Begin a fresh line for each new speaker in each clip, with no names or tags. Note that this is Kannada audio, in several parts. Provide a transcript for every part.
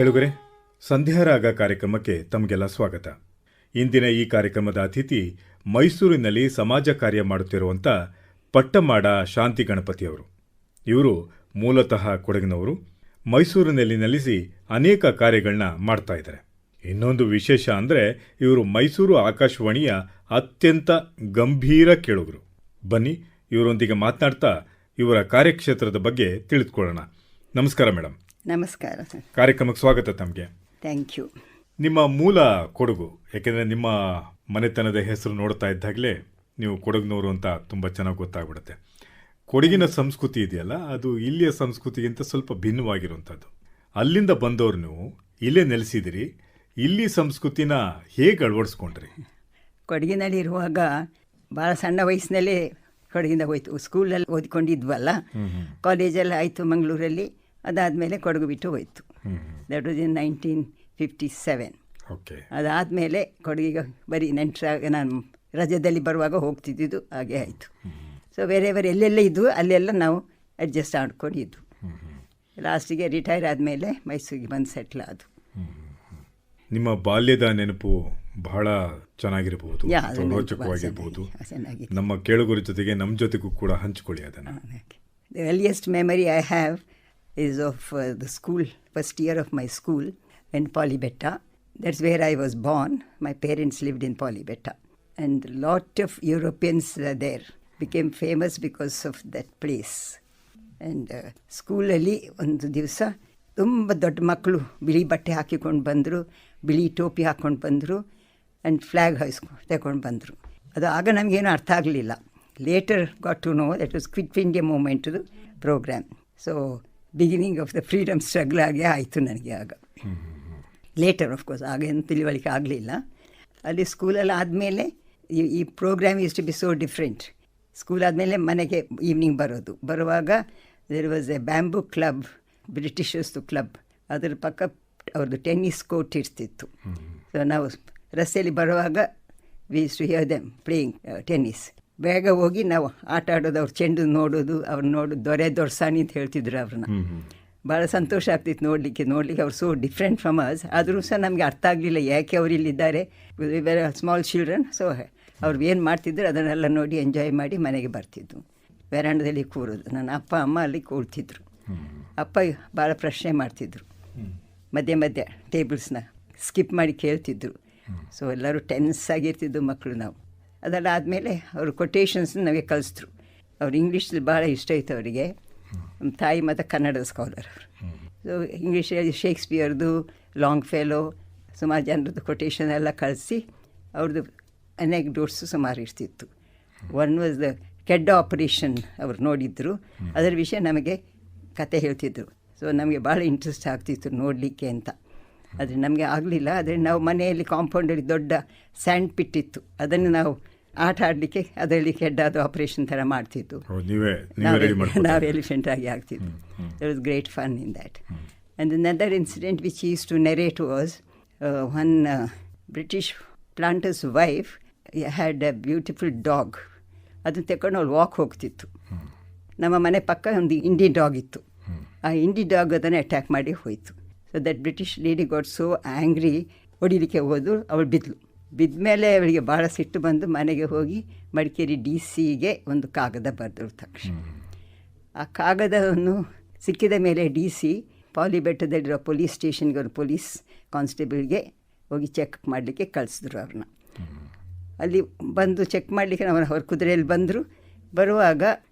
ಕೇಳುಗರೆ, ಸಂಧ್ಯಾರಾಗ ಕಾರ್ಯಕ್ರಮಕ್ಕೆ ತಮಗೆಲ್ಲ ಸ್ವಾಗತ. ಇಂದಿನ ಈ ಕಾರ್ಯಕ್ರಮದ ಅತಿಥಿ ಮೈಸೂರಿನಲ್ಲಿ ಸಮಾಜ ಕಾರ್ಯ ಮಾಡುತ್ತಿರುವಂಥ ಪಟ್ಟಮಾಡ ಶಾಂತಿ ಗಣಪತಿಯವರು. ಇವರು ಮೂಲತಃ ಕೊಡಗಿನವರು. ಮೈಸೂರಿನಲ್ಲಿ ನೆಲೆಸಿ ಅನೇಕ ಕಾರ್ಯಗಳನ್ನ ಮಾಡ್ತಾ ಇದ್ದಾರೆ. ಇನ್ನೊಂದು ವಿಶೇಷ ಅಂದರೆ ಇವರು ಮೈಸೂರು ಆಕಾಶವಾಣಿಯ ಅತ್ಯಂತ ಗಂಭೀರ ಕೇಳುಗರು. ಬನ್ನಿ ಇವರೊಂದಿಗೆ ಮಾತನಾಡ್ತಾ ಇವರ ಕಾರ್ಯಕ್ಷೇತ್ರದ ಬಗ್ಗೆ ತಿಳಿದುಕೊಳ್ಳೋಣ. ನಮಸ್ಕಾರ ಮೇಡಮ್.
ನಮಸ್ಕಾರ ಸರ್.
ಕಾರ್ಯಕ್ರಮಕ್ಕೆ ಸ್ವಾಗತ ತಮಗೆ.
Thank you.
ನಿಮ್ಮ ಮೂಲ ಕೊಡಗು, ಯಾಕೆಂದರೆ ನಿಮ್ಮ ಮನೆತನದ ಹೆಸರು ನೋಡ್ತಾ ಇದ್ದಾಗಲೇ ನೀವು ಕೊಡಗಿನವರು ಅಂತ ತುಂಬ ಚೆನ್ನಾಗಿ ಗೊತ್ತಾಗ್ಬಿಡುತ್ತೆ. ಕೊಡಗಿನ ಸಂಸ್ಕೃತಿ ಇದೆಯಲ್ಲ, ಅದು ಇಲ್ಲಿಯ ಸಂಸ್ಕೃತಿಗಿಂತ ಸ್ವಲ್ಪ ಭಿನ್ನವಾಗಿರುವಂಥದ್ದು. ಅಲ್ಲಿಂದ ಬಂದವರು ನೀವು ಇಲ್ಲೇ ನೆಲೆಸಿದಿರಿ. ಇಲ್ಲಿ ಸಂಸ್ಕೃತಿನ ಹೇಗೆ ಅಳವಡಿಸ್ಕೊಂಡ್ರಿ?
ಕೊಡಗಿನಲ್ಲಿರುವಾಗ ಭಾಳ ಸಣ್ಣ ವಯಸ್ಸಿನಲ್ಲೇ ಕೊಡಗಿಂದ ಹೋಯ್ತು. ಸ್ಕೂಲಲ್ಲಿ ಓದಿಕೊಂಡಿದ್ವಲ್ಲ, ಕಾಲೇಜೆಲ್ಲ ಆಯಿತು ಮಂಗಳೂರಲ್ಲಿ. ಅದಾದಮೇಲೆ ಕೊಡಗು ಬಿಟ್ಟು ಹೋಯ್ತು. That was in 1957. ಅದಾದಮೇಲೆ ಕೊಡಗಿಗೆ ಬರೀ ನೆಂಟರಾಗ ನಾನು ರಜದಲ್ಲಿ ಬರುವಾಗ ಹೋಗ್ತಿದ್ದು, ಹಾಗೆ ಆಯಿತು. ಸೊ ಬೇರೆಯವರು ಎಲ್ಲೆಲ್ಲ ಇದ್ವು ಅಲ್ಲೆಲ್ಲ ನಾವು ಅಡ್ಜಸ್ಟ್ ಮಾಡ್ಕೊಂಡಿದ್ದು. ಲಾಸ್ಟಿಗೆ ರಿಟೈರ್ ಆದಮೇಲೆ ಮೈಸೂರಿಗೆ ಬಂದು ಸೆಟ್ಲ್ ಆದವು.
ನಿಮ್ಮ ಬಾಲ್ಯದ ನೆನಪು ಬಹಳ ಚೆನ್ನಾಗಿರ್ಬೋದು, ರೋಚಕವಾಗಿರ್ಬೋದು. ನಮ್ಮ ಕೇಳುಗರ ಜೊತೆಗೆ ನಮ್ಮ ಜೊತೆಗೂ ಕೂಡ ಹಂಚಿಕೊಳ್ಳಿ ಅದನ್ನು.
The earliest memory I have is of the school, first year of my school in Polybetta. That's where I was born. My parents lived in Polybetta. And a lot of Europeans were there, became famous because of that place. And ಸ್ಕೂಲಲ್ಲಿ ಒಂದು ದಿವಸ ತುಂಬ ದೊಡ್ಡ ಮಕ್ಕಳು ಬಿಳಿ ಬಟ್ಟೆ ಹಾಕಿಕೊಂಡು ಬಂದರು, ಬಿಳಿ ಟೋಪಿ ಹಾಕ್ಕೊಂಡು ಬಂದರು, ಆ್ಯಂಡ್ ಫ್ಲ್ಯಾಗ್ ತಗೊಂಡು ಬಂದರು. ಅದು ಆಗ ನಮಗೇನು ಅರ್ಥ ಆಗಲಿಲ್ಲ. Later got to know that was quit India ಮೂಮೆಂಟ್ದು program. So beginning of the freedom struggle ಆಗೇ ಆಯಿತು ನನಗೆ ಆಗ. ಲೇಟರ್ ಆಫ್ಕೋರ್ಸ್, ಆಗೇನು ತಿಳುವಳಿಕೆ ಆಗಲಿಲ್ಲ. ಅಲ್ಲಿ ಸ್ಕೂಲಲ್ಲಿ ಆದಮೇಲೆ ಈ program is to be so different. School ಆದಮೇಲೆ ಮನೆಗೆ ಈವ್ನಿಂಗ್ ಬರುವಾಗ there was a bamboo club, ಬ್ರಿಟಿಷರ್ಸ್ದು ಕ್ಲಬ್. ಅದರ ಪಕ್ಕ ಅವ್ರದ್ದು ಟೆನ್ನಿಸ್ ಕೋರ್ಟ್ ಇರ್ತಿತ್ತು. ಸೊ ನಾವು ರಸ್ತೆಯಲ್ಲಿ ಬರುವಾಗ we use to hear them playing tennis. ಬೇಗ ಹೋಗಿ ನಾವು ಆಟ ಆಡೋದು, ಅವ್ರ ಚೆಂಡು ನೋಡೋದು, ಅವ್ರು ನೋಡೋದು. ದೊರೆಸಾಣಿ ಅಂತ ಹೇಳ್ತಿದ್ರು ಅವ್ರನ್ನ. ಭಾಳ ಸಂತೋಷ ಆಗ್ತಿತ್ತು ನೋಡಲಿಕ್ಕೆ ಅವ್ರು ಸೋ ಡಿಫ್ರೆಂಟ್ ಫ್ರಮ್ ಅಸ್. ಆದರೂ ಸಹ ನಮಗೆ ಅರ್ಥ ಆಗಲಿಲ್ಲ ಯಾಕೆ ಅವರು ಇಲ್ಲಿದ್ದಾರೆ. Very small children. ಸೊ ಅವ್ರು ಏನು ಮಾಡ್ತಿದ್ರು ಅದನ್ನೆಲ್ಲ ನೋಡಿ ಎಂಜಾಯ್ ಮಾಡಿ ಮನೆಗೆ ಬರ್ತಿದ್ದು. ವೆರಾಂಡದಲ್ಲಿ ಕೂರೋದು. ನನ್ನ ಅಪ್ಪ ಅಮ್ಮ ಅಲ್ಲಿ ಕೂರ್ತಿದ್ರು. ಅಪ್ಪ ಭಾಳ ಪ್ರಶ್ನೆ ಮಾಡ್ತಿದ್ರು. ಮಧ್ಯೆ ಟೇಬಲ್ಸ್ನ ಸ್ಕಿಪ್ ಮಾಡಿ ಕೇಳ್ತಿದ್ರು. ಸೊ ಎಲ್ಲರೂ ಟೆನ್ಸ್ ಆಗಿರ್ತಿದ್ದು ಮಕ್ಕಳು ನಾವು. ಅದೆಲ್ಲ ಆದಮೇಲೆ ಅವರು ಕೊಟೇಶನ್ಸ್ ನಮಗೆ ಕಲಿಸಿದ್ರು. ಅವ್ರು ಇಂಗ್ಲೀಷಲ್ಲಿ ಭಾಳ ಇಷ್ಟ ಇತ್ತು ಅವರಿಗೆ. ನಮ್ಮ ತಾಯಿ ಮತ್ತು ಕನ್ನಡದ ಸ್ಕಾಲರ್ ಅವರು. ಸೊ ಇಂಗ್ಲೀಷಲ್ಲಿ ಶೇಕ್ಸ್ಪಿಯರ್ದು, ಲಾಂಗ್ ಫೆಲೋ, ಸುಮಾರು ಜನರದ್ದು ಕೊಟೇಶನ್ ಎಲ್ಲ ಕಳಿಸಿ ಅವ್ರದ್ದು ಅನೆಕ್ಡೋಟ್ಸು ಸುಮಾರು ಇರ್ತಿತ್ತು. ಒನ್ ವಾಸ್ ದ ಕೆಡ್ಡ ಆಪರೇಷನ್ ಅವ್ರು ನೋಡಿದ್ರು. ಅದರ ವಿಷಯ ನಮಗೆ ಕತೆ ಹೇಳ್ತಿದ್ರು. ಸೊ ನಮಗೆ ಭಾಳ ಇಂಟ್ರೆಸ್ಟ್ ಆಗ್ತಿತ್ತು ನೋಡಲಿಕ್ಕೆ ಅಂತ. ಆದರೆ ನಮಗೆ ಆಗಲಿಲ್ಲ. ಆದರೆ ನಾವು ಮನೆಯಲ್ಲಿ ಕಾಂಪೌಂಡಲ್ಲಿ ದೊಡ್ಡ ಸ್ಯಾಂಡ್ ಪಿಟ್ ಇತ್ತು. ಅದನ್ನು ನಾವು ಆಟ ಆಡಲಿಕ್ಕೆ ಅದರಲ್ಲಿ ಕೆಡ್ಡಾದ ಆಪರೇಷನ್ ಥರ ಮಾಡ್ತಿತ್ತು. ನಾವು ಎಲಿಫೆಂಟ್ ಆಗಿ ಆಗ್ತಿತ್ತು. It was great fun in that. And another incident which is to narrate was one British planter's wife had a beautiful dog. ಅದನ್ನು ತಗೊಂಡು ಅವ್ಳು ವಾಕ್ ಹೋಗ್ತಿತ್ತು. ನಮ್ಮ ಮನೆ ಪಕ್ಕ ಒಂದು ಇಂಡಿ ಡಾಗ್ ಇತ್ತು. ಆ ಇಂಡಿ ಡಾಗ್ ಅದನ್ನು ಅಟ್ಯಾಕ್ ಮಾಡಿ ಹೋಯಿತು. So that British lady got so angry, ಹೊಡಿಲಿಕ್ಕೆ ಹೋದು. ಅವಳು ಬಿದ್ದ ಮೇಲೆ ಅವಳಿಗೆ ಭಾಳ ಸಿಟ್ಟು ಬಂದು ಮನೆಗೆ ಹೋಗಿ ಮಡಿಕೇರಿ DC-ಗೆ ಒಂದು ಕಾಗದ ಬರೆದ್ರು. ತಕ್ಷಣ ಆ ಕಾಗದವನ್ನು ಸಿಕ್ಕಿದ ಮೇಲೆ DC ಪಾಲಿಬೆಟ್ಟದಲ್ಲಿರೋ ಪೊಲೀಸ್ ಸ್ಟೇಷನ್ಗೆ ಒಂದು ಪೊಲೀಸ್ ಕಾನ್ಸ್ಟೇಬಲ್ಗೆ ಹೋಗಿ ಚೆಕ್ ಮಾಡಲಿಕ್ಕೆ ಕಳಿಸಿದ್ರು ಅವ್ರನ್ನ. ಅಲ್ಲಿ ಬಂದು ಚೆಕ್ ಮಾಡಲಿಕ್ಕೆ ಅವ್ರ ಕುದುರೆಯಲ್ಲಿ ಬಂದರು. ಬರುವಾಗ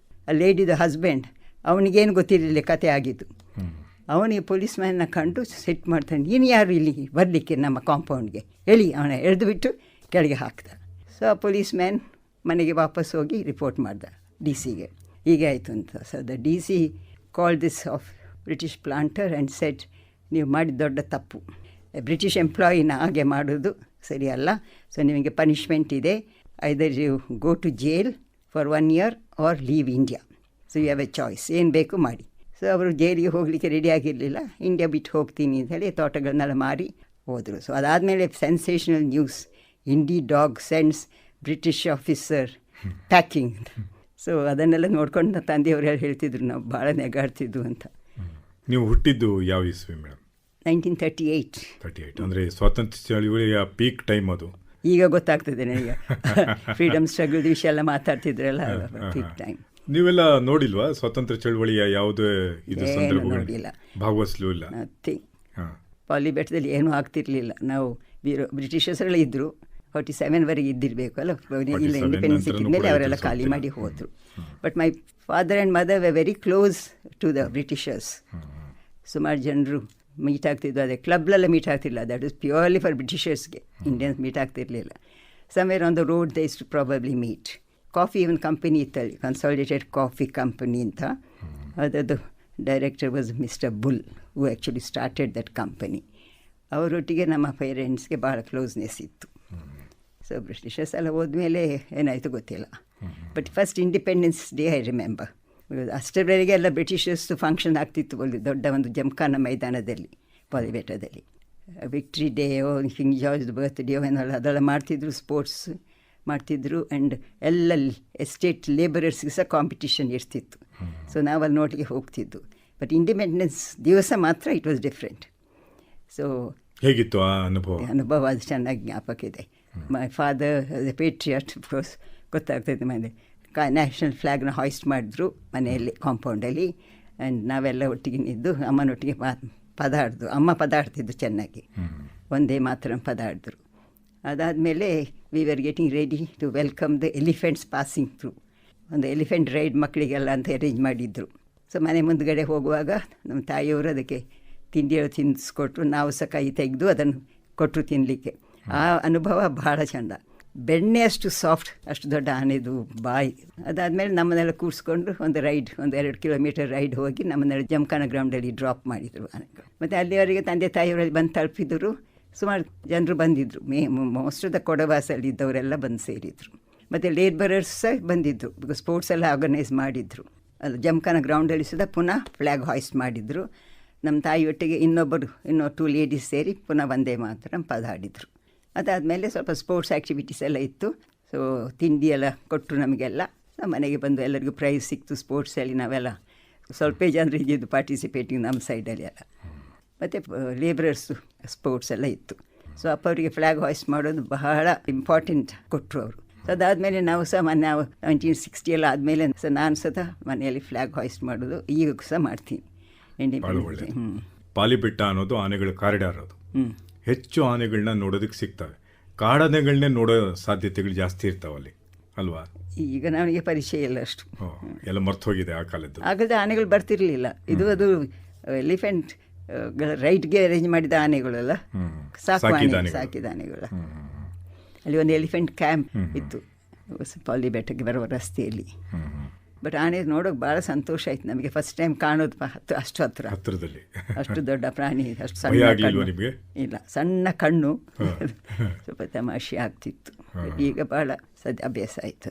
ಆ ಲೇಡಿದ ಹಸ್ಬೆಂಡ್, ಅವನಿಗೇನು ಗೊತ್ತಿರಲಿಲ್ಲ ಕತೆ ಆಗಿದ್ದು. ಅವನಿಗೆ ಪೊಲೀಸ್ ಮ್ಯಾನ್ನ ಕಂಡು ಸೆಟ್ ಮಾಡ್ತಾನೆ, ನೀನು ಯಾರು ಇಲ್ಲಿ ಬರಲಿಕ್ಕೆ ನಮ್ಮ ಕಾಂಪೌಂಡ್ಗೆ ಹೇಳಿ. ಅವನ ಎಳೆದು ಬಿಟ್ಟು ಕೆಳಗೆ ಹಾಕ್ದ. ಸೊ ಆ ಪೊಲೀಸ್ ಮ್ಯಾನ್ ಮನೆಗೆ ವಾಪಸ್ ಹೋಗಿ ರಿಪೋರ್ಟ್ ಮಾಡ್ದ DC-ಗೆ, ಹೀಗೆ ಆಯಿತು ಅಂತ. So the DC called this of British planter and set, ನೀವು ಮಾಡಿದ ದೊಡ್ಡ ತಪ್ಪು. ಬ್ರಿಟಿಷ್ ಎಂಪ್ಲಾಯಿನ ಹಾಗೆ ಮಾಡೋದು ಸರಿಯಲ್ಲ. ಸೊ ನಿಮಗೆ ಪನಿಷ್ಮೆಂಟ್ ಇದೆ. Either you go to jail for 1 year or leave India. So you have a choice, ಏನು ಬೇಕು ಮಾಡಿ. ಸೊ ಅವರು ಜೈಲಿಗೆ ಹೋಗಲಿಕ್ಕೆ ರೆಡಿ ಆಗಿರಲಿಲ್ಲ. ಇಂಡಿಯಾ ಬಿಟ್ಟು ಹೋಗ್ತೀನಿ ಅಂತ ಹೇಳಿ ತೋಟಗಳನ್ನೆಲ್ಲ ಮಾರಿ ಹೋದರು. ಸೊ ಅದಾದಮೇಲೆ sensational news, indie dog sends British officer packing. So ಅದನ್ನೆಲ್ಲ ನೋಡ್ಕೊಂಡು ತಂದೆಯವರು ಹೇಳ್ತಿದ್ರು, ನಾವು ಭಾಳ ನೆಗಾಡ್ತಿದ್ವು ಅಂತ.
ನೀವು ಹುಟ್ಟಿದ್ದು ಯಾವ ಇಸ್ವಿ ಮೇಡಮ್?
1938.
38 ಅಂದರೆ ಸ್ವಾತಂತ್ರ್ಯ ಚಳವಳಿಯ ಪೀಕ್ ಟೈಮ್ ಅದು.
ಈಗ ಗೊತ್ತಾಗ್ತದೆ ನನಗೆ. ಫ್ರೀಡಮ್ ಸ್ಟ್ರಗಲ್ ವಿಷಯ ಎಲ್ಲ ಮಾತಾಡ್ತಿದ್ರಲ್ಲ, ಪೀಕ್ ಟೈಮ್.
ನೀವೆಲ್ಲ ನೋಡಿಲ್ವಾ ಸ್ವಾತಂತ್ರ್ಯ ಚಳವಳಿಯ ಯಾವುದೇ ಇದು ಸಂದರ್ಭಗಳು?
ನೋಡಿಲ್ಲ,
ಭಾಗವಹಿಸಲೂ ಇಲ್ಲ.
ನಥಿಂಗ್. ಪಾಲಿಬೆಟ್ಟದಲ್ಲಿ ಏನೂ ಆಗ್ತಿರ್ಲಿಲ್ಲ. ನಾವು ಬ್ರಿಟಿಷರ್ಸ್ಗಳು ಇದ್ದರು, 47ವರೆಗೆ ಇದ್ದಿರಬೇಕು ಅಲ್ಲ, ಇಲ್ಲ ಇಂಡಿಪೆಂಡೆನ್ಸ್ ಸಿಕ್ಕಿದ ಮೇಲೆ ಅವರೆಲ್ಲ ಖಾಲಿ ಮಾಡಿ ಹೋದರು. But my father and mother were very close to the Britishers. ಸುಮಾರು ಜನರು ಮೀಟ್ ಆಗ್ತಿದ್ದು, ಅದೇ ಕ್ಲಬ್ಲೆಲ್ಲ ಮೀಟ್ ಆಗ್ತಿಲ್ಲ, ದಟ್ ಇಸ್ ಪ್ಯೂರ್ಲಿ ಫಾರ್ ಬ್ರಿಟಿಷರ್ಸ್ಗೆ. ಇಂಡಿಯನ್ಸ್ ಮೀಟ್ ಆಗ್ತಿರಲಿಲ್ಲ. Somewhere on the road they is to probably meet. Coffee ಒಂದು ಕಂಪನಿ ಇತ್ತಲ್ಲಿ, ಕನ್ಸಾಲಿಡೇಟೆಡ್ ಕಾಫಿ ಕಂಪನಿ ಅಂತ. ಅದರದ್ದು director was mister Bull, who actually started that company. ಅವರೊಟ್ಟಿಗೆ ನಮ್ಮ ಪೇರೆಂಟ್ಸ್ಗೆ ಭಾಳ ಕ್ಲೋಸ್ನೆಸ್ ಇತ್ತು. ಸೊ ಬ್ರಿಟಿಷರ್ಸ್ ಎಲ್ಲ ಹೋದ್ಮೇಲೆ ಏನಾಯಿತು ಗೊತ್ತಿಲ್ಲ. But first independence day I remember. ಅಷ್ಟರವರೆಗೆ ಎಲ್ಲ ಬ್ರಿಟಿಷರ್ಸ್ದು ಫಂಕ್ಷನ್ ಆಗ್ತಿತ್ತು ಅಲ್ಲಿ ದೊಡ್ಡ ಒಂದು ಜಮಖಾನ ಮೈದಾನದಲ್ಲಿ, ಪಾಲಿಬೆಟ್ಟದಲ್ಲಿ. ವಿಕ್ಟ್ರಿ ಡೇಯೋ, ಕಿಂಗ್ ಜಾರ್ಜ್ ಬರ್ತ್ಡೇಯೋ ಏನಲ್ಲ ಅದೆಲ್ಲ ಮಾಡ್ತಿದ್ರು, ಸ್ಪೋರ್ಟ್ಸ್ ಮಾಡ್ತಿದ್ರು. ಆ್ಯಂಡ್ ಎಲ್ಲ ಎಸ್ಟೇಟ್ ಲೇಬರರ್ಸ್ಗೆ ಸಹ ಕಾಂಪಿಟಿಷನ್ ಇರ್ತಿತ್ತು. ಸೊ ನಾವಲ್ಲಿ ನೋಟಿಗೆ ಹೋಗ್ತಿದ್ದು. ಬಟ್ ಇಂಡಿಪೆಂಡೆನ್ಸ್ ದಿವಸ ಮಾತ್ರ ಇಟ್ ವಾಸ್ ಡಿಫ್ರೆಂಟ್. ಸೊ
ಹೇಗಿತ್ತು ಆ ಅನುಭವ?
ಅನುಭವ ಅದು ಚೆನ್ನಾಗಿ ಜ್ಞಾಪಕ ಇದೆ. ಮೈ ಫಾದರ್ ಎ ಪೇಟ್ರಿಯಟ್, ಅಫ್ಕೋರ್ಸ್ ಗೊತ್ತಾಗ್ತದೆ. ಮನೆ ನ್ಯಾಷನಲ್ ಫ್ಲ್ಯಾಗ್ನ ಹಾಯ್ಸ್ಟ್ ಮಾಡಿದ್ರು ಮನೆಯಲ್ಲಿ, ಕಾಂಪೌಂಡಲ್ಲಿ. ಆ್ಯಂಡ್ ನಾವೆಲ್ಲ ಒಟ್ಟಿಗೆ ನಿದ್ದು ಅಮ್ಮನೊಟ್ಟಿಗೆ ಪದ ಆಡಿದ್ರು. ಅಮ್ಮ ಪದ ಆಡ್ತಿದ್ದು ಚೆನ್ನಾಗಿ, ಒಂದೇ ಮಾತ್ರ ಪದ ಆಡಿದ್ರು. ಅದಾದಮೇಲೆ we are getting ready to welcome the elephants passing through. ಒಂದು ಎಲಿಫೆಂಟ್ ರೈಡ್ ಮಕ್ಕಳಿಗೆಲ್ಲ ಅಂತ ಅರೇಂಜ್ ಮಾಡಿದ್ರು. ಸೊ ಮನೆ ಮುಂದ್ಗಡೆ ಹೋಗುವಾಗ ನಮ್ಮ ತಾಯಿಯವರು ಅದಕ್ಕೆ ತಿಂಡಿಗಳು ತಿನ್ನಿಸ್ಕೊಟ್ರು. ನಾವು ಸಹ ಕೈ ತೆಗೆದು ಅದನ್ನು ಕೊಟ್ಟರು ತಿನ್ನಲಿಕ್ಕೆ. ಆ ಅನುಭವ ಭಾಳ ಚೆಂದ. ಬೆಣ್ಣೆ ಅಷ್ಟು ಸಾಫ್ಟ್, ಅಷ್ಟು ದೊಡ್ಡ ಆನೆದು ಬಾಯಿ. ಅದಾದಮೇಲೆ ನಮ್ಮನ್ನೆಲ್ಲ ಕೂರಿಸ್ಕೊಂಡು ಒಂದು ರೈಡ್, ಒಂದು 2 ಕಿಲೋಮೀಟರ್ ರೈಡ್ ಹೋಗಿ ನಮ್ಮನ್ನೆಲ್ಲ ಜಮಖಾನ ಗ್ರೌಂಡಲ್ಲಿ ಡ್ರಾಪ್ ಮಾಡಿದರು ಆನೆಗಳು. ಮತ್ತು ಅಲ್ಲಿವರೆಗೆ ತಂದೆ ತಾಯಿಯವರಲ್ಲಿ ಬಂದು ತಲುಪಿದರು. ಸುಮಾರು ಜನರು ಬಂದಿದ್ದರು. ಮೋಸ್ಟ್ ಆಫ್ ದ ಕೊಡವಾಸಲ್ಲಿದ್ದವರೆಲ್ಲ ಬಂದು ಸೇರಿದರು. ಮತ್ತು ಲೇಬರರ್ಸ್ ಸಹ ಬಂದಿದ್ದರು, ಬಿಕಾಸ್ ಸ್ಪೋರ್ಟ್ಸ್ ಎಲ್ಲ ಆರ್ಗನೈಸ್ ಮಾಡಿದರು. ಅದು ಜಮಖಾನ ಗ್ರೌಂಡಲ್ಲಿ ಸುದ ಪುನಃ ಫ್ಲ್ಯಾಗ್ ಹಾಯ್ಸ್ಟ್ ಮಾಡಿದರು. ನಮ್ಮ ತಾಯಿಯೊಟ್ಟಿಗೆ ಇನ್ನೂ 2 ಲೇಡೀಸ್ ಸೇರಿ ಪುನಃ ಒಂದೇ ಮಾತ್ರ ಪದ ಹಾಡಿದರು. ಅದಾದಮೇಲೆ ಸ್ವಲ್ಪ ಸ್ಪೋರ್ಟ್ಸ್ ಆ್ಯಕ್ಟಿವಿಟೀಸ್ ಎಲ್ಲ ಇತ್ತು. ಸೊ ತಿಂಡಿ ಎಲ್ಲ ಕೊಟ್ಟರು ನಮಗೆಲ್ಲ. ನಮ್ಮ ಮನೆಗೆ ಬಂದು ಎಲ್ಲರಿಗೂ ಪ್ರೈಸ್ ಸಿಕ್ತು ಸ್ಪೋರ್ಟ್ಸಲ್ಲಿ. ನಾವೆಲ್ಲ ಸ್ವಲ್ಪ ಜನರು ಇದ್ದಿದ್ದು ಪಾರ್ಟಿಸಿಪೇಟಿಂಗ್ ನಮ್ಮ ಸೈಡಲ್ಲಿ ಎಲ್ಲ. ಮತ್ತು ಲೇಬರರ್ಸು ಸ್ಪೋರ್ಟ್ಸ್ ಎಲ್ಲ ಇತ್ತು. ಸೊ ಅವರಿಗೆ ಫ್ಲ್ಯಾಗ್ ಹಾಯ್ಸ್ಟ್ ಮಾಡೋದು ಬಹಳ ಇಂಪಾರ್ಟೆಂಟ್ ಕೊಟ್ಟರು ಅವರು. ಸೊ ಅದಾದಮೇಲೆ ನಾವು ಸಹ ನಾವು 1960 ಎಲ್ಲ ಆದಮೇಲೆ ಸಹ ನಾನು ಸಹ ಮನೆಯಲ್ಲಿ ಫ್ಲ್ಯಾಗ್ ಹಾಯ್ಸ್ಟ್ ಮಾಡೋದು ಈಗ ಸಹ ಮಾಡ್ತೀನಿ.
ಪಾಲಿಬೆಟ್ಟ ಅನ್ನೋದು ಆನೆಗಳ ಕಾರಿಡಾರ್. ಅದು ಹೆಚ್ಚು ಆನೆಗಳನ್ನ ನೋಡೋದಕ್ಕೆ ಸಿಗ್ತವೆ. ಕಾಡಾನೆಗಳನ್ನೇ ನೋಡೋ ಸಾಧ್ಯತೆಗಳು ಜಾಸ್ತಿ ಇರ್ತಾವಲ್ಲಿ ಅಲ್ವಾ?
ಈಗ ನನಗೆ ಪರಿಚಯ ಇಲ್ಲ ಅಷ್ಟು,
ಎಲ್ಲ ಮರ್ತು ಹೋಗಿದೆ ಆ ಕಾಲದ್ದು.
ಆಗದ ಆನೆಗಳು ಬರ್ತಿರ್ಲಿಲ್ಲ. ಅದು ಎಲಿಫೆಂಟ್ ರೈಟ್ಗೆ ಅರೇಂಜ್ ಮಾಡಿದ ಆನೆಗಳೆಲ್ಲ, ಸಾಕಿದ ಆನೆಗಳು. ಅಲ್ಲಿ ಒಂದು ಎಲಿಫೆಂಟ್ ಕ್ಯಾಂಪ್ ಇತ್ತು ಪಾಲಿಬೆಟ್ಟಕ್ಕೆ ಬರುವ ರಸ್ತೆಯಲ್ಲಿ. ಬಟ್ ಆನೆ ನೋಡೋಕೆ ಭಾಳ ಸಂತೋಷ ಆಯ್ತು ನಮಗೆ. ಫಸ್ಟ್ ಟೈಮ್ ಕಾಣೋದು ಅಷ್ಟು ಹತ್ತಿರದಲ್ಲಿ. ಅಷ್ಟು ದೊಡ್ಡ ಪ್ರಾಣಿ, ಅಷ್ಟು ಸಣ್ಣ ಕಣ್ಣು. ಇಲ್ಲ, ಸಣ್ಣ ಕಣ್ಣು, ಸ್ವಲ್ಪ ತಮಾಷೆ ಆಗ್ತಿತ್ತು. ಈಗ ಭಾಳ ಅಭ್ಯಾಸ ಆಯಿತು.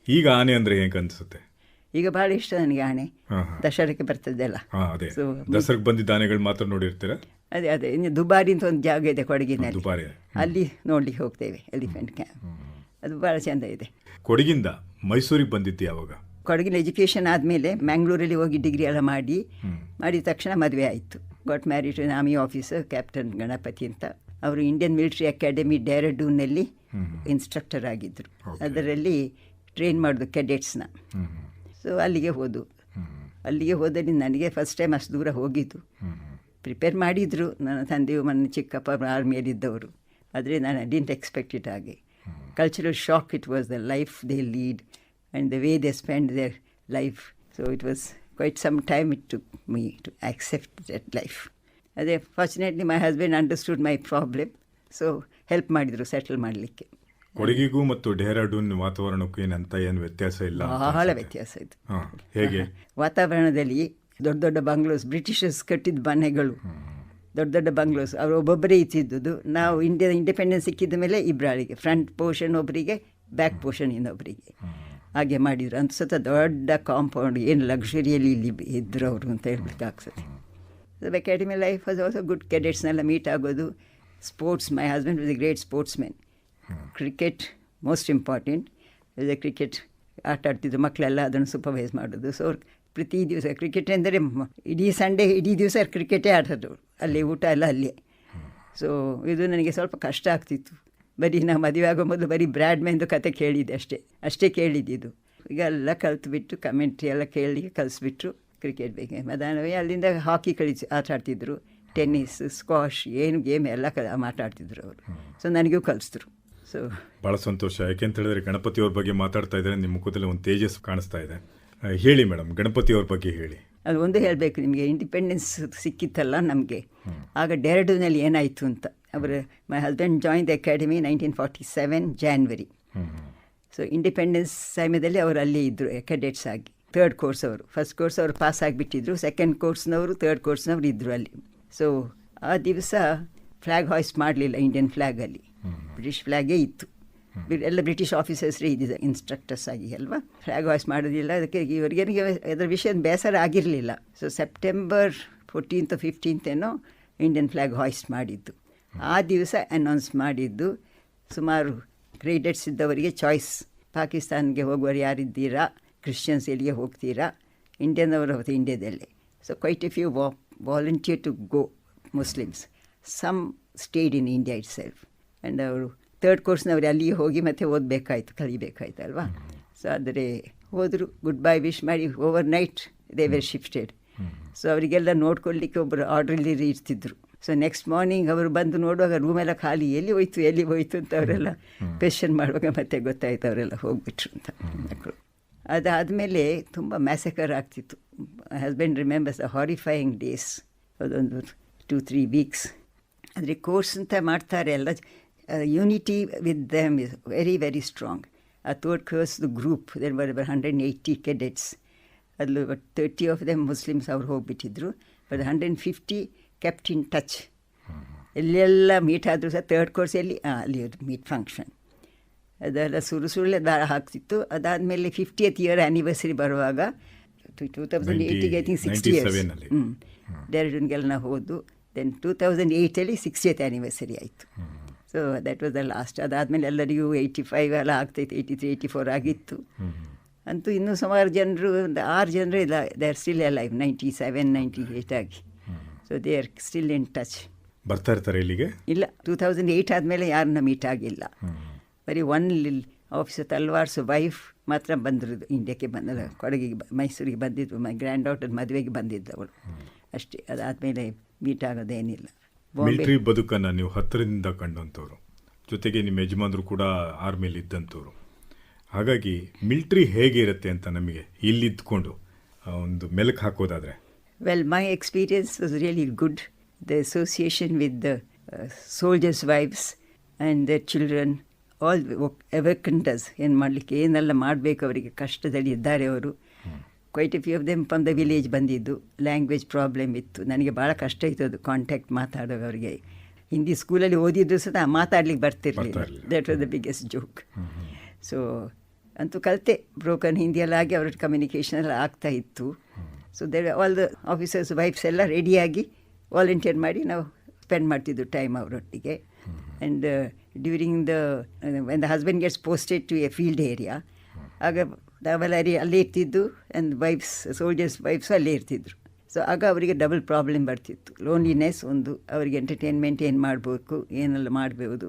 ಈಗ ಆನೆ ಅಂದರೆ ಹೇಗೆ ಅನಿಸುತ್ತೆ?
ಈಗ ಭಾಳ ಇಷ್ಟ ನನಗೆ ಆನೆ. ದಸರಾಕ್ಕೆ ಬರ್ತದೆಲ್ಲ.
ಸೊ ದಸರಾಕ್ಕೆ ಬಂದಿದ್ದ ಆನೆಗಳು ಮಾತ್ರ ನೋಡಿರ್ತೀರ?
ಅದೇ ಇನ್ನು ದುಬಾರಿ ಅಂತ ಒಂದು ಜಾಗ ಇದೆ ಕೊಡಗಿನಲ್ಲಿ, ಅಲ್ಲಿ ನೋಡ್ಲಿಕ್ಕೆ ಹೋಗ್ತೇವೆ ಎಲಿಫೆಂಟ್ ಕ್ಯಾಂಪ್. ಅದು ಭಾಳ ಚೆಂದ ಇದೆ.
ಕೊಡಗಿಂದ ಮೈಸೂರಿಗೆ ಬಂದಿದ್ದು ಯಾವಾಗ?
ಕೊಡಗಿನ ಎಜುಕೇಷನ್ ಆದಮೇಲೆ ಮ್ಯಾಂಗ್ಳೂರಲ್ಲಿ ಹೋಗಿ ಡಿಗ್ರಿ ಎಲ್ಲ ಮಾಡಿದ ತಕ್ಷಣ ಮದುವೆ ಆಯಿತು. Got married to army officer captain Ganapathi ಅಂತ. ಅವರು ಇಂಡಿಯನ್ ಮಿಲಿಟರಿ ಅಕಾಡೆಮಿ ಡೆಹ್ರಾಡೂನ್ನಲ್ಲಿ ಇನ್ಸ್ಟ್ರಕ್ಟರ್ ಆಗಿದ್ದರು. ಅದರಲ್ಲಿ ಟ್ರೈನ್ ಮಾಡೋದು ಕೆಡೆಟ್ಸ್ನ. ಸೊ ಅಲ್ಲಿಗೆ ಹೋದಲ್ಲಿ ನನಗೆ ಫಸ್ಟ್ ಟೈಮ್ ಅಷ್ಟು ದೂರ ಹೋಗಿದ್ದು. ಪ್ರಿಪೇರ್ ಮಾಡಿದರು ನನ್ನ ತಂದೆಯು, ನನ್ನ ಚಿಕ್ಕಪ್ಪ ಆರ್ಮಿಯಲ್ಲಿದ್ದವರು. ಆದರೆ ನಾನು ಡಿಂಟ್ ಎಕ್ಸ್ಪೆಕ್ಟ್ ಇಟ್ ಹಾಗೆ. Cultural shock it was the life they lead and the way they spend their life. So it was quite some time it took me to accept that life. Ade fortunately my husband understood my problem, so help ಮಾಡಿದ್ರು ಸೆಟಲ್ ಮಾಡಲಿಕ್ಕೆ.
ಕೊಡಗಿಗೂ ಮತ್ತು ಡೆಹ್ರಾಡೂನ್ ವಾತಾವರಣಕ್ಕೂ ಏನು ವ್ಯತ್ಯಾಸ ಇಲ್ಲ?
ಬಹಳ ವ್ಯತ್ಯಾಸ ಇದೆ.
ಹೇಗೆ?
ವಾತಾವರಣದಲ್ಲಿ ದೊಡ್ಡ ದೊಡ್ಡ ಬಂಗ್ಲೋಸ್, ಬ್ರಿಟಿಷರ್ಸ್ ಕಟ್ಟಿದ ಮನೆಗಳು, ದೊಡ್ಡ ಬಂಗ್ಲೋಸ್, ಅವರು ಒಬ್ಬೊಬ್ಬರೇ ಇತ್ತಿದ್ದುದು. ನಾವು ಇಂಡಿಪೆಂಡೆನ್ಸ್ ಸಿಕ್ಕಿದ ಮೇಲೆ ಇಬ್ಬರಿಗೆ, ಫ್ರಂಟ್ ಪೋರ್ಷನ್ ಒಬ್ಬರಿಗೆ, ಬ್ಯಾಕ್ ಪೋರ್ಷನ್ ಇನ್ನೊಬ್ಬರಿಗೆ, ಹಾಗೆ ಮಾಡಿದ್ರು. ಅಂತ ಸತ ದೊಡ್ಡ ಕಾಂಪೌಂಡ್, ಏನು ಲಕ್ಸುರಿಯಲ್ಲಿ ಇಲ್ಲಿ ಇದ್ದರು ಅವರು ಅಂತ ಹೇಳ್ಬೇಕಾಗ್ತದೆ. Academy life was also good. ಕೆಡೆಟ್ಸ್ನೆಲ್ಲ ಮೀಟ್ ಆಗೋದು. Sports, my husband was a great sportsman. Cricket most important. Cricket ಆಟ ಆಡ್ತಿದ್ರು ಮಕ್ಕಳೆಲ್ಲ, ಅದನ್ನು ಸೂಪರ್ವೈಸ್ ಮಾಡೋದು. ಸೊ ಪ್ರತಿ ದಿವಸ ಕ್ರಿಕೆಟ್ ಅಂದರೆ ಇಡೀ ಸಂಡೇ ಇಡೀ ದಿವಸ ಕ್ರಿಕೆಟೇ ಆಡೋದು, ಅಲ್ಲಿ ಊಟ ಎಲ್ಲ ಅಲ್ಲೇ. ಸೊ ಇದು ನನಗೆ ಸ್ವಲ್ಪ ಕಷ್ಟ ಆಗ್ತಿತ್ತು. ಬರೀ ನಾವು ಮದುವೆ ಆಗೋ ಮೊದಲು ಬರೀ ಬ್ರ್ಯಾಡ್ಮೆಂದು ಕತೆ ಕೇಳಿದ್ದೆ, ಅಷ್ಟೇ ಕೇಳಿದ್ದಿದ್ದು. ಈಗ ಎಲ್ಲ ಕಲ್ತ್ಬಿಟ್ಟು ಕಮೆಂಟ್ರಿ ಎಲ್ಲ ಕೇಳಿ ಕಲಿಸ್ಬಿಟ್ರು ಕ್ರಿಕೆಟ್ ಬಗ್ಗೆ. ಮಧ್ಯಾಹ್ನವೇ ಅಲ್ಲಿಂದ ಹಾಕಿ ಆಟ ಆಡ್ತಿದ್ರು, ಟೆನ್ನಿಸ್, ಸ್ಕ್ವಾಷ್, ಏನು ಗೇಮ್ ಎಲ್ಲ ಮಾತಾಡ್ತಿದ್ರು ಅವರು. ಸೊ ನನಗೂ ಕಲಿಸಿದ್ರು. ಸೊ
ಭಾಳ ಸಂತೋಷ. ಯಾಕೆಂತ ಹೇಳಿದ್ರೆ ಗಣಪತಿಯವ್ರ ಬಗ್ಗೆ ಮಾತಾಡ್ತಾ ಇದ್ದಾರೆ, ನಿಮ್ಮ ಮುಖದಲ್ಲಿ ಒಂದು ತೇಜಸ್ ಕಾಣಿಸ್ತಾ ಇದೆ. ಹೇಳಿ ಮೇಡಮ್, ಗಣಪತಿಯವ್ರ ಬಗ್ಗೆ ಹೇಳಿ.
ಅದು ಒಂದು ಹೇಳಬೇಕು ನಿಮಗೆ, ಇಂಡಿಪೆಂಡೆನ್ಸ್ ಸಿಕ್ಕಿತ್ತಲ್ಲ ನಮಗೆ, ಆಗ ಡೆಹ್ರಾಡೂನಲ್ಲಿ ಏನಾಯಿತು ಅಂತ. My husband join the academy 1947 January. So independence ಸಮಯದಲ್ಲಿ ಅವರು ಅಲ್ಲೇ ಇದ್ದರು ಕೆಡೆಟ್ಸ್ ಆಗಿ. 3rd ಕೋರ್ಸ್ ಅವರು, ಫಸ್ಟ್ ಕೋರ್ಸ್ ಅವರು ಪಾಸ್ ಆಗಿಬಿಟ್ಟಿದ್ರು, 2nd ಕೋರ್ಸ್ನವರು 3rd ಕೋರ್ಸ್ನವರು ಇದ್ದರು ಅಲ್ಲಿ. ಸೊ ಆ ದಿವಸ ಫ್ಲ್ಯಾಗ್ ಹಾಯ್ಸ್ಟ್ ಮಾಡಲಿಲ್ಲ, ಇಂಡಿಯನ್ ಫ್ಲ್ಯಾಗಲ್ಲಿ ಬ್ರಿಟಿಷ್ ಫ್ಲ್ಯಾಗೇ ಇತ್ತು. ಎಲ್ಲ ಬ್ರಿಟಿಷ್ ಆಫೀಸರ್ಸ್ರೇ ಇದ್ದಿದ್ದ ಇನ್ಸ್ಟ್ರಕ್ಟರ್ಸ್ ಆಗಿ ಅಲ್ವಾ. ಫ್ಲ್ಯಾಗ್ ಹಾಯ್ಸ್ಟ್ ಮಾಡೋದಿಲ್ಲ, ಅದಕ್ಕೆ ಇವರಿಗೆ ಅದರ ವಿಷಯ ಬೇಸರ ಆಗಿರಲಿಲ್ಲ. ಸೊ ಸೆಪ್ಟೆಂಬರ್ 14th 15th ಏನೋ ಇಂಡಿಯನ್ ಫ್ಲ್ಯಾಗ್ ಹಾಯ್ಸ್ಟ್ ಮಾಡಿದ್ದು. ಆ ದಿವಸ ಅನೌನ್ಸ್ ಮಾಡಿದ್ದು, ಸುಮಾರು ಗ್ರೇಡೆಡ್ಸ್ ಇದ್ದವರಿಗೆ ಚಾಯ್ಸ್, ಪಾಕಿಸ್ತಾನ್ಗೆ ಹೋಗುವವರು ಯಾರಿದ್ದೀರಾ, ಕ್ರಿಶ್ಚಿಯನ್ಸ್ ಎಲ್ಲಿಗೆ ಹೋಗ್ತೀರಾ, ಇಂಡಿಯನ್ ಅವರು ಹೊತ್ತು ಇಂಡಿಯಾದಲ್ಲೇ. So quite a few volunteer to go Muslims, some stayed in India itself. And ಅವರು 3rd ಕೋರ್ಸ್ನವರು ಅಲ್ಲಿಗೆ ಹೋಗಿ ಮತ್ತೆ ಓದಬೇಕಾಯ್ತು, ಕಲಿಬೇಕಾಯ್ತು ಅಲ್ವಾ. ಸೊ ಆದರೆ ಹೋದರು, ಗುಡ್ ಬೈ ವಿಶ್ ಮಾಡಿ over night they were shifted. So ಅವರಿಗೆಲ್ಲ ನೋಡ್ಕೊಳ್ಳಿಕ್ಕೆ ಒಬ್ಬರು ಆರ್ಡ್ರಲ್ಲಿ ಇರ್ತಿದ್ರು. ಸೊ ನೆಕ್ಸ್ಟ್ ಮಾರ್ನಿಂಗ್ ಅವರು ಬಂದು ನೋಡುವಾಗ ರೂಮೆಲ್ಲ ಖಾಲಿ, ಎಲ್ಲಿ ಹೋಯ್ತು ಅಂತ ಅವರೆಲ್ಲ ಕ್ವೆಶ್ಚನ್ ಮಾಡುವಾಗ ಮತ್ತೆ ಗೊತ್ತಾಯ್ತು ಅವರೆಲ್ಲ ಹೋಗ್ಬಿಟ್ರು ಅಂತ ಮಕ್ಕಳು. ಅದಾದಮೇಲೆ ತುಂಬ ಮ್ಯಾಸಕರ್ ಆಗ್ತಿತ್ತು. My husband remembers the horrifying days. ಅದೊಂದು 2-3 ವೀಕ್ಸ್. ಆದರೆ ಕೋರ್ಸ್ ಅಂತ ಮಾಡ್ತಾರೆ ಎಲ್ಲ, unity with them is very very strong. ಆ 3rd ಕೋರ್ಸ್ದು ಗ್ರೂಪ್ ದೆನ್ ವರ್ 180 ಕೆಡೆಟ್ಸ್. ಅಲ್ಲೂ 30 ಆಫ್ ದೆಮ್ ಮುಸ್ಲಿಮ್ಸ್ ಅವ್ರು ಹೋಗಿಬಿಟ್ಟಿದ್ರು. But 150 kept in touch. ಎಲ್ಲೆಲ್ಲ ಮೀಟ್ ಆದರೂ ಸಹ 3rd ಕೋರ್ಸಲ್ಲಿ ಅಲ್ಲಿ ಮೀಟ್ ಫಂಕ್ಷನ್ ಅದೆಲ್ಲ ಸುಳ್ಳೆ ದಾರ ಹಾಕ್ತಿತ್ತು. ಅದಾದಮೇಲೆ 50th ಇಯರ್ ಆ್ಯನಿವರ್ಸರಿ ಬರುವಾಗ 2008ಗೆ ಐ ಥಿಂಕ್ 60 years ಡೆಹ್ರಾಡೂನ್ಗೆಲ್ಲ ನಾವು ಹೋದು. ದೆನ್ 2008ಅಲ್ಲಿ 60th ಆ್ಯನಿವರ್ಸರಿ ಆಯಿತು. So that was the last. ಅದಾದಮೇಲೆ ಎಲ್ಲರಿಗೂ 85 ಎಲ್ಲ ಆಗ್ತೈತೆ, 83, 84 ಆಗಿತ್ತು. ಅಂತೂ ಇನ್ನೂ ಸುಮಾರು ಜನರು, ಒಂದು 6 ಜನರು ಇಲ್ಲ, ದೇ ಆರ್ ಸ್ಟಿಲ್ ಅಲೈವ್ 97, 98 ಆಗಿ. So they are still in touch.
ಬರ್ತಾ ಇರ್ತಾರೆ ಇಲ್ಲಿಗೆ? ಇಲ್ಲ,
2008 ಆದಮೇಲೆ ಯಾರನ್ನ ಮೀಟ್ ಆಗಿಲ್ಲ. ಬರೀ ಆಫೀಸರ್ ತಲ್ವಾರ್ಸ್ ವೈಫ್ ಮಾತ್ರ ಬಂದರು ಇಂಡಿಯಾಕ್ಕೆ, ಬಂದಲ್ಲ ಕೊಡಗಿಗೆ, ಮೈಸೂರಿಗೆ ಬಂದಿದ್ದು. ಮೈ ಗ್ರ್ಯಾಂಡ್ ಡಾಟರ್ ಮದುವೆಗೆ ಬಂದಿದ್ದು ಅವಳು ಅಷ್ಟೇ. ಅದಾದಮೇಲೆ ಮೀಟ್ ಆಗೋದೇನಿಲ್ಲ.
ಮಿಲಿಟರಿ ಬದುಕನ್ನು ನೀವು ಹತ್ತಿರದಿಂದ ಕಂಡಂಥವ್ರು, ಜೊತೆಗೆ ನಿಮ್ಮ ಯಜಮಾನರು ಕೂಡ ಆರ್ಮಿಲಿ ಇದ್ದಂಥವ್ರು. ಹಾಗಾಗಿ ಮಿಲಿಟ್ರಿ ಹೇಗೆ ಇರುತ್ತೆ ಅಂತ ನಮಗೆ ಇಲ್ಲಿದ್ಕೊಂಡು ಒಂದು ಮೆಲುಕು ಹಾಕೋದಾದರೆ?
Well, my experience was really good. The association with the soldiers wives and the children, all ಎವರ್ಕಂಟಸ್, ಏನು ಮಾಡಲಿಕ್ಕೆ ಏನೆಲ್ಲ ಮಾಡಬೇಕು, ಅವರಿಗೆ ಕಷ್ಟದಲ್ಲಿ ಇದ್ದಾರೆ ಅವರು. Quite a few of them from the village ಬಂದಿದ್ದು. ಲ್ಯಾಂಗ್ವೇಜ್ ಪ್ರಾಬ್ಲಮ್ ಇತ್ತು, ನನಗೆ ಭಾಳ ಕಷ್ಟ ಇತ್ತು ಅದು ಕಾಂಟ್ಯಾಕ್ಟ್ ಮಾತಾಡೋವರಿಗೆ. ಹಿಂದಿ ಸ್ಕೂಲಲ್ಲಿ ಓದಿದ್ರು ಸಹ ಮಾತಾಡ್ಲಿಕ್ಕೆ ಬರ್ತಿರಲಿಲ್ಲ. That was the biggest joke. So ಅಂತೂ ಕಲಿತೆ, ಬ್ರೋಕನ್ ಹಿಂದಿಯಲ್ಲಾಗಿ ಅವ್ರ ಕಮ್ಯುನಿಕೇಷನ್ ಎಲ್ಲ ಆಗ್ತಾ ಇತ್ತು. So they all the officers wives ಎಲ್ಲ ರೆಡಿಯಾಗಿ ವಾಲಂಟಿಯರ್ ಮಾಡಿ ನಾವು ಸ್ಪೆಂಡ್ ಮಾಡ್ತಿದ್ದು ಟೈಮ್ ಅವರೊಟ್ಟಿಗೆ. And during when the husband gets posted to a field area, ಆಗ ನಾವೆಲ್ಲ ಅಲ್ಲೇ ಇರ್ತಿದ್ದು. ಆ್ಯಂಡ್ ವೈಫ್ಸ್, ಸೋಲ್ಜರ್ಸ್ ವೈಫ್ಸು ಅಲ್ಲೇ ಇರ್ತಿದ್ರು. ಸೊ ಆಗ ಅವರಿಗೆ ಡಬಲ್ ಪ್ರಾಬ್ಲಮ್ ಬರ್ತಿತ್ತು. ಲೋನ್ಲಿನೆಸ್ ಒಂದು, ಅವರಿಗೆ ಎಂಟರ್ಟೈನ್ಮೆಂಟ್ ಏನು ಮಾಡಬೇಕು, ಏನೆಲ್ಲ ಮಾಡಬಹುದು,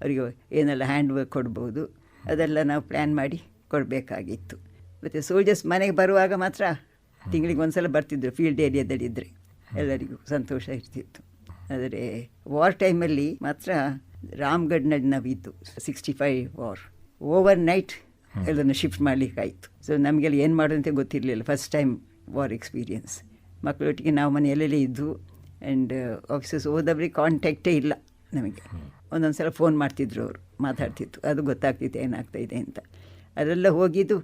ಅವರಿಗೆ ಏನೆಲ್ಲ ಹ್ಯಾಂಡ್ ವರ್ಕ್ ಕೊಡ್ಬೋದು, ಅದೆಲ್ಲ ನಾವು ಪ್ಲ್ಯಾನ್ ಮಾಡಿ ಕೊಡಬೇಕಾಗಿತ್ತು. ಮತ್ತು ಸೋಲ್ಜರ್ಸ್ ಮನೆಗೆ ಬರುವಾಗ ಮಾತ್ರ ತಿಂಗಳಿಗೆ ಒಂದ್ಸಲ ಬರ್ತಿದ್ರು. ಫೀಲ್ಡ್ ಏರಿಯಾದಲ್ಲಿದ್ದರೆ ಎಲ್ಲರಿಗೂ ಸಂತೋಷ ಇರ್ತಿತ್ತು. ಆದರೆ ವಾರ್ ಟೈಮಲ್ಲಿ ಮಾತ್ರ ರಾಮ್ಗಢ್ನಲ್ಲಿ ನಾವಿದ್ದು 65 ವಾರ್ ಓವರ್ ನೈಟ್ ಎಲ್ಲನ್ನು ಶಿಫ್ಟ್ ಮಾಡಲಿಕ್ಕಾಯಿತು. ಸೊ ನಮಗೆಲ್ಲ ಏನು ಮಾಡೋದಂತೆ ಗೊತ್ತಿರಲಿಲ್ಲ, ಫಸ್ಟ್ ಟೈಮ್ ವಾರ್ ಎಕ್ಸ್ಪೀರಿಯನ್ಸ್. ಮಕ್ಕಳೊಟ್ಟಿಗೆ ನಾವು ಮನೆಯಲ್ಲೆಲ್ಲೇ ಇದ್ದು. ಆ್ಯಂಡ್ ಆಫೀಸರ್ಸ್ ಹೋದವ್ರಿಗೆ ಕಾಂಟ್ಯಾಕ್ಟೇ ಇಲ್ಲ ನಮಗೆ. ಒಂದೊಂದು ಸಲ ಫೋನ್ ಮಾಡ್ತಿದ್ರು, ಅವರು ಮಾತಾಡ್ತಿತ್ತು, ಅದು ಗೊತ್ತಾಗ್ತಿತ್ತು ಏನಾಗ್ತಾಯಿದೆ ಅಂತ. ಅದೆಲ್ಲ ಹೋಗಿದ್ದು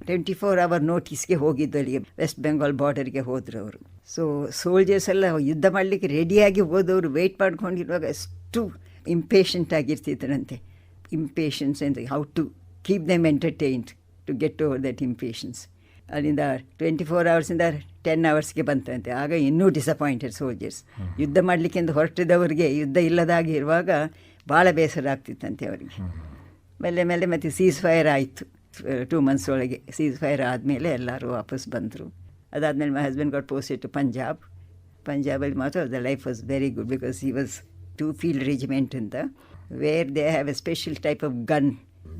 24 hour ನೋಟಿಸ್ಗೆ ಹೋಗಿದ್ದು ಅಲ್ಲಿಗೆ, ವೆಸ್ಟ್ ಬೆಂಗಾಲ್ ಬಾರ್ಡರ್ಗೆ ಹೋದರು ಅವರು. ಸೊ ಸೋಲ್ಜರ್ಸ್ ಎಲ್ಲ ಯುದ್ಧ ಮಾಡಲಿಕ್ಕೆ ರೆಡಿಯಾಗಿ ಹೋದವರು ವೆಯ್ಟ್ ಮಾಡ್ಕೊಂಡಿರುವಾಗ ಅಷ್ಟು ಇಂಪೇಷಂಟ್ ಆಗಿರ್ತಿದ್ರಂತೆ. ಇಂಪೇಷನ್ಸ್ ಅಂದರೆ how to keep them entertained to get over that impatience. ಅಲ್ಲಿಂದ 24 hours 10 hours ಬಂತಂತೆ. ಆಗ ಇನ್ನೂ ಡಿಸಪಾಯಿಂಟೆಡ್ ಸೋಲ್ಜರ್ಸ್. ಯುದ್ಧ ಮಾಡಲಿಕ್ಕೆಂದು ಹೊರಟಿದವರಿಗೆ ಯುದ್ಧ ಇಲ್ಲದಾಗಿರುವಾಗ ಭಾಳ ಬೇಸರ ಆಗ್ತಿತ್ತಂತೆ ಅವರಿಗೆ. ಮೇಲೆ ಮತ್ತೆ ಸೀಸ್ ಫೈರ್ ಆಯಿತು. 2 months ಒಳಗೆ ಸೀಸ್ ಫೈರ್ ಆದಮೇಲೆ ಎಲ್ಲರೂ ವಾಪಸ್ ಬಂದರು. ಅದಾದಮೇಲೆ my husband got posted to ಪಂಜಾಬಲ್ಲಿ ಮಾತ್ರ the life was very good because he was 2 field regiment ಅಂತ where they have a special type of gun.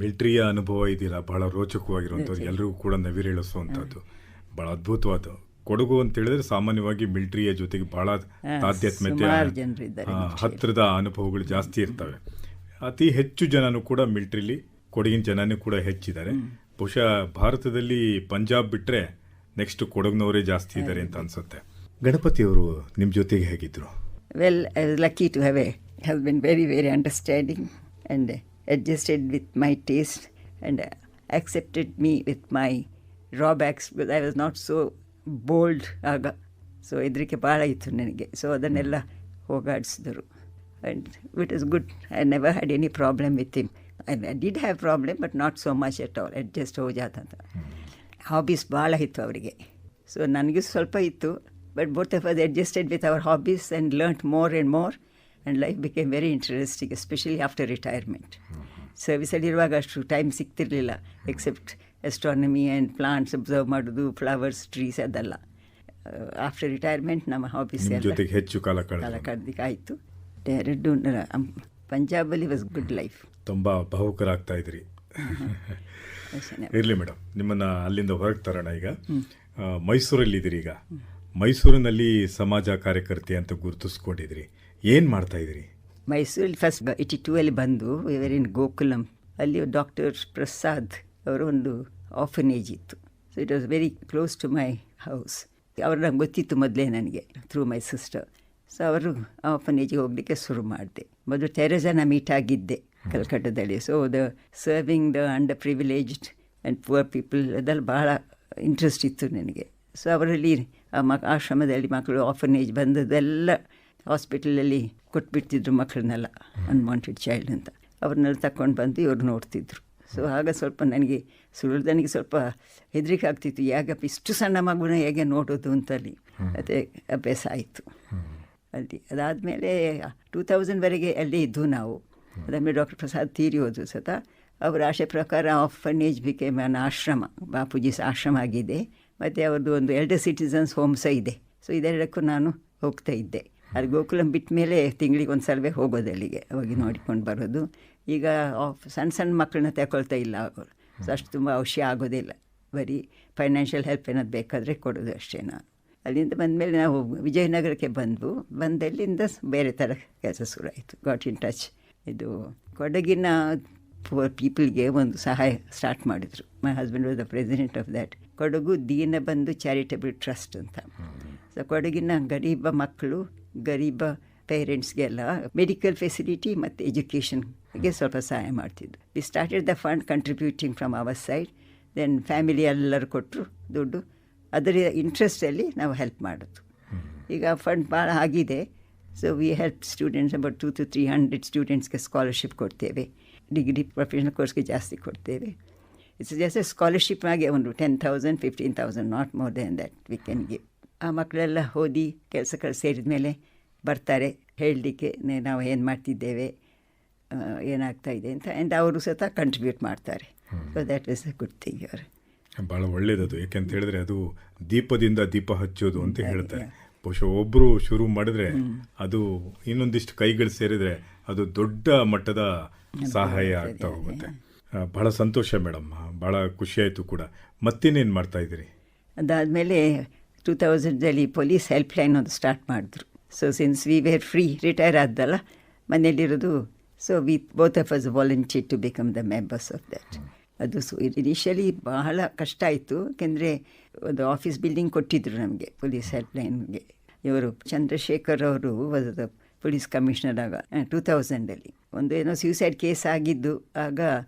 ಮಿಲಿಟರಿಯ ಅನುಭವ ಇದೆಯಲ್ಲ ಬಹಳ ರೋಚಕವಾಗಿರುವಂಥದ್ದು, ಎಲ್ಲರಿಗೂ ಕೂಡ ನವಿರೇಳಿಸುವಂಥದ್ದು, ಭಾಳ ಅದ್ಭುತವಾದ. ಕೊಡಗು ಅಂತ ಹೇಳಿದ್ರೆ ಸಾಮಾನ್ಯವಾಗಿ ಮಿಲಿಟರಿಯ ಜೊತೆಗೆ ಬಹಳ ತಾದಾತ್ಮ್ಯತೆ, ಹತ್ತಿರದ ಅನುಭವಗಳು ಜಾಸ್ತಿ ಇರ್ತವೆ. ಅತಿ ಹೆಚ್ಚು ಜನನೂ ಕೂಡ ಮಿಲಿಟರಿಲಿ ಕೊಡಗಿನ ಜನನೂ ಕೂಡ ಹೆಚ್ಚಿದ್ದಾರೆ. ಬಹುಶಃ ಭಾರತದಲ್ಲಿ ಪಂಜಾಬ್ ಬಿಟ್ಟರೆ ನೆಕ್ಸ್ಟ್ ಕೊಡಗಿನವರೇ ಜಾಸ್ತಿ ಇದ್ದಾರೆ ಅಂತ ಅನಿಸುತ್ತೆ. ಗಣಪತಿಯವರು ನಿಮ್ಮ ಜೊತೆಗೆ ಹೇಗಿದ್ರು?
Well, I was lucky to have a husband very, very understanding and adjusted with my taste and accepted me with my drawbacks because I was not so bold ಆಗ. ಸೊ ಹೆದರಿಕೆ ಭಾಳ ಇತ್ತು ನನಗೆ. ಸೊ ಅದನ್ನೆಲ್ಲ ಹೋಗಾಡಿಸಿದ್ರು. And it is good. I never had any problem with him. I did have problem but not so much at all. Adjust ಹೋ ಜಾತ ಅಂತ. ಹಾಬೀಸ್ ಭಾಳ ಇತ್ತು ಅವರಿಗೆ. ಸೊ ನನಗೂ ಸ್ವಲ್ಪ ಇತ್ತು. But both of us adjusted with our hobbies and learnt more and more, and life became very interesting, especially after retirement. ಸರ್ವಿಸಲ್ಲಿರುವಾಗ ಅಷ್ಟು ಟೈಮ್ ಸಿಗ್ತಿರಲಿಲ್ಲ, except astronomy and plants observe ಮಾಡೋದು, ಫ್ಲವರ್ಸ್, ಟ್ರೀಸ್ ಅದೆಲ್ಲ. ಆಫ್ಟರ್ ರಿಟೈರ್ಮೆಂಟ್ ನಮ್ಮ ಹಾಬೀಸ್ ಎಲ್ಲ
ಹೆಚ್ಚು ಕಾಲ
ಕಳೆದಿಕ್ಕೆ ಆಯಿತು. ಎರಡು ಪಂಜಾಬಲ್ಲಿ ವಾಸ್ ಗುಡ್ ಲೈಫ್.
ತುಂಬ ಭಾವುಕರಾಗ್ತಾ ಇದ್ರಿ. ಇರಲಿ ಮೇಡಮ್, ನಿಮ್ಮನ್ನು ಅಲ್ಲಿಂದ ಹೊರಗೆ ತರೋಣ. ಈಗ ಮೈಸೂರಲ್ಲಿದ್ದೀರಿ. ಈಗ ಮೈಸೂರಿನಲ್ಲಿ ಸಮಾಜ ಕಾರ್ಯಕರ್ತೆ ಅಂತ ಗುರುತಿಸ್ಕೊಂಡಿದ್ರಿ. ಏನು ಮಾಡ್ತಾ ಇದ್ರಿ
ಮೈಸೂರಲ್ಲಿ? ಫಸ್ಟ್ 82 ಬಂದು ಇನ್ ಗೋಕುಲಂ. ಅಲ್ಲಿ ಡಾಕ್ಟರ್ ಪ್ರಸಾದ್ ಅವರ ಒಂದು ಆಫನೇಜ್ ಇತ್ತು. So it was very close to my house. ಅವ್ರು ನಂಗೆ ಗೊತ್ತಿತ್ತು ಮೊದಲೇ ನನಗೆ ಥ್ರೂ ಮೈ ಸಿಸ್ಟರ್. ಸೊ ಅವರು ಆಫನೇಜಿಗೆ ಹೋಗಲಿಕ್ಕೆ ಶುರು ಮಾಡಿದೆ. ಮೊದಲು ತೆರೆಸನ ಮೀಟ್ ಆಗಿದ್ದೆ ಕಲ್ಕಟ್ಟದಲ್ಲಿ. So serving the underprivileged and poor people ಅದೆಲ್ಲ ಭಾಳ ಇಂಟ್ರೆಸ್ಟ್ ಇತ್ತು ನನಗೆ. ಸೊ ಅವರಲ್ಲಿ ಆಶ್ರಮದಲ್ಲಿ ಮಕ್ಕಳು ಆಫರ್ನೇಜ್ ಬಂದದೆಲ್ಲ ಹಾಸ್ಪಿಟಲಲ್ಲಿ ಕೊಟ್ಬಿಡ್ತಿದ್ರು ಮಕ್ಕಳನ್ನೆಲ್ಲ, ಅನ್ವಾಂಟೆಡ್ ಚೈಲ್ಡ್ ಅಂತ. ಅವ್ರನ್ನೆಲ್ಲ ತಗೊಂಡು ಬಂದು ಇವ್ರು ನೋಡ್ತಿದ್ರು. ಸೊ ಆಗ ಸ್ವಲ್ಪ ನನಗೆ ಸುಳ್ದನಿಗೆ ಸ್ವಲ್ಪ ಹೆದರಿಕೆ ಆಗ್ತಿತ್ತು, ಯಾಕಪ್ಪ ಇಷ್ಟು ಸಣ್ಣ ಮಗುನ ಹೇಗೆ ನೋಡೋದು ಅಂತಲ್ಲಿ. ಅದೇ ಅಭ್ಯಾಸ ಆಯಿತು ಅಲ್ಲಿ. ಅದಾದಮೇಲೆ 2000ವರೆಗೆ ಅಲ್ಲೇ ಇದ್ದು ನಾವು. ಅದಾದಮೇಲೆ ಡಾಕ್ಟರ್ ಪ್ರಸಾದ್ ತೀರಿ ಹೋದ್ರು ಸತ. ಅವರ ಆಶೆ ಪ್ರಕಾರ ಆಫರ್ನೇಜ್ ಬಿಕೇಮ್ ಅನ್ ಆಶ್ರಮ, ಬಾಪೂಜಿಸ್ ಆಶ್ರಮ ಆಗಿದೆ. ಮತ್ತು ಅವ್ರದ್ದು ಒಂದು ಎಲ್ಡರ್ ಸಿಟಿಸನ್ಸ್ ಹೋಮ್ ಸಹ ಇದೆ. ಸೊ ಇದೆರಡಕ್ಕೂ ನಾನು ಹೋಗ್ತಾ ಇದ್ದೆ. ಅದು ಗೋಕುಲಂ ಬಿಟ್ಟ ಮೇಲೆ ತಿಂಗಳಿಗೆ ಒಂದು ಸಲವೇ ಹೋಗೋದು ಅಲ್ಲಿಗೆ, ಹೋಗಿ ನೋಡಿಕೊಂಡು ಬರೋದು. ಈಗ ಸಣ್ಣ ಮಕ್ಕಳನ್ನ ತಗೊಳ್ತಾ ಇಲ್ಲ ಅವರು. ಸೊ ಅಷ್ಟು ತುಂಬ ಅವಶ್ಯ ಆಗೋದಿಲ್ಲ. ಬರೀ ಫೈನಾನ್ಷಿಯಲ್ ಹೆಲ್ಪ್ ಏನಾದ್ರು ಬೇಕಾದರೆ ಕೊಡೋದು ಅಷ್ಟೇ. ನಾನು ಅಲ್ಲಿಂದ ಬಂದಮೇಲೆ ನಾವು ವಿಜಯನಗರಕ್ಕೆ ಬಂದಲ್ಲಿಂದ ಬೇರೆ ಥರ ಕೆಲಸ ಶುರುವಾಯಿತು. Got in touch. ಇದು ಕೊಡಗಿನ ಪುವರ್ ಪೀಪಲ್ಗೆ ಒಂದು ಸಹಾಯ ಸ್ಟಾರ್ಟ್ ಮಾಡಿದರು. ಮೈ husband was the president of that. Kodagu Deenabandhu charitable trust ಅಂತ. ಸೊ ಕೊಡಗಿನ ಗರೀಬ ಮಕ್ಕಳು, ಗರೀಬ ಪೇರೆಂಟ್ಸ್ಗೆಲ್ಲ ಮೆಡಿಕಲ್ ಫೆಸಿಲಿಟಿ ಮತ್ತು ಎಜುಕೇಷನ್ಗೆ ಸ್ವಲ್ಪ ಸಹಾಯ ಮಾಡ್ತಿದ್ದು. We started the fund contributing from our side. Then family ಎಲ್ಲರೂ ಕೊಟ್ಟರು ದುಡ್ಡು. ಅದರ ಇಂಟ್ರೆಸ್ಟಲ್ಲಿ ನಾವು ಹೆಲ್ಪ್ ಮಾಡೋದು. ಈಗ ಫಂಡ್ ಭಾಳ ಆಗಿದೆ. So we help students about 200 to 300 ಸ್ಟೂಡೆಂಟ್ಸ್ಗೆ ಸ್ಕಾಲರ್ಶಿಪ್ ಕೊಡ್ತೇವೆ. ಡಿಗ್ರಿ ಪ್ರೊಫೆಷನಲ್ ಕೋರ್ಸ್ಗೆ ಜಾಸ್ತಿ ಕೊಡ್ತೇವೆ. ಇಟ್ಸ್ ಜಸ್ಟ್ ಸ್ಕಾಲರ್ಶಿಪ್ ಆಗಿ ಒಂದು 10,000 15,000 not more than that we can give. ಆ ಮಕ್ಕಳೆಲ್ಲ ಓದಿ ಕೆಲಸಗಳು ಸೇರಿದ ಮೇಲೆ ಬರ್ತಾರೆ ಹೇಳಲಿಕ್ಕೆ ನಾವು ಏನು ಮಾಡ್ತಿದ್ದೇವೆ, ಏನಾಗ್ತಾಯಿದೆ ಅಂತ. ಆ್ಯಂಡ್ ಅವರು ಸಹ ಕಂಟ್ರಿಬ್ಯೂಟ್ ಮಾಡ್ತಾರೆ. So that is a good thing. ಅವರು
ಭಾಳ ಒಳ್ಳೆಯದದು. ಯಾಕೆಂತ ಹೇಳಿದ್ರೆ ಅದು ದೀಪದಿಂದ ದೀಪ ಹಚ್ಚೋದು ಅಂತ ಹೇಳ್ತಾರೆ. ಬಹುಶಃ ಒಬ್ಬರು ಶುರು ಮಾಡಿದ್ರೆ ಅದು ಇನ್ನೊಂದಿಷ್ಟು ಕೈಗಳು ಸೇರಿದರೆ ಅದು ದೊಡ್ಡ ಮಟ್ಟದ ಸಹಾಯ ಆಗ್ತಾ ಹೋಗುತ್ತೆ. ಭಾಳ ಸಂತೋಷ ಮೇಡಮ್, ಭಾಳ ಖುಷಿಯಾಯಿತು ಕೂಡ. ಮತ್ತೇನೇನು ಮಾಡ್ತಾ ಇದ್ದೀರಿ?
ಅದಾದಮೇಲೆ 2000 ಪೊಲೀಸ್ ಹೆಲ್ಪ್ಲೈನ್ ಒಂದು ಸ್ಟಾರ್ಟ್ ಮಾಡಿದ್ರು. So since we were free, retire ಆದ್ದಲ್ಲ ಮನೇಲಿರೋದು. So we both of us volunteer to become the members of that. ಅದು ಇನಿಷಿಯಲಿ ಬಹಳ ಕಷ್ಟ ಆಯಿತು. ಯಾಕೆಂದರೆ ಒಂದು ಆಫೀಸ್ ಬಿಲ್ಡಿಂಗ್ ಕೊಟ್ಟಿದ್ದರು ನಮಗೆ ಪೊಲೀಸ್ ಹೆಲ್ಪ್ಲೈನ್ಗೆ. ಇವರು ಚಂದ್ರಶೇಖರ್ ಅವರು ವಾಸ್ ದ ಪೊಲೀಸ್ ಕಮಿಷನರ್ ಆಗ 2000 ಒಂದು ಏನೋ ಸ್ಯೂಸೈಡ್ ಕೇಸ್ ಆಗಿದ್ದು. ಆಗ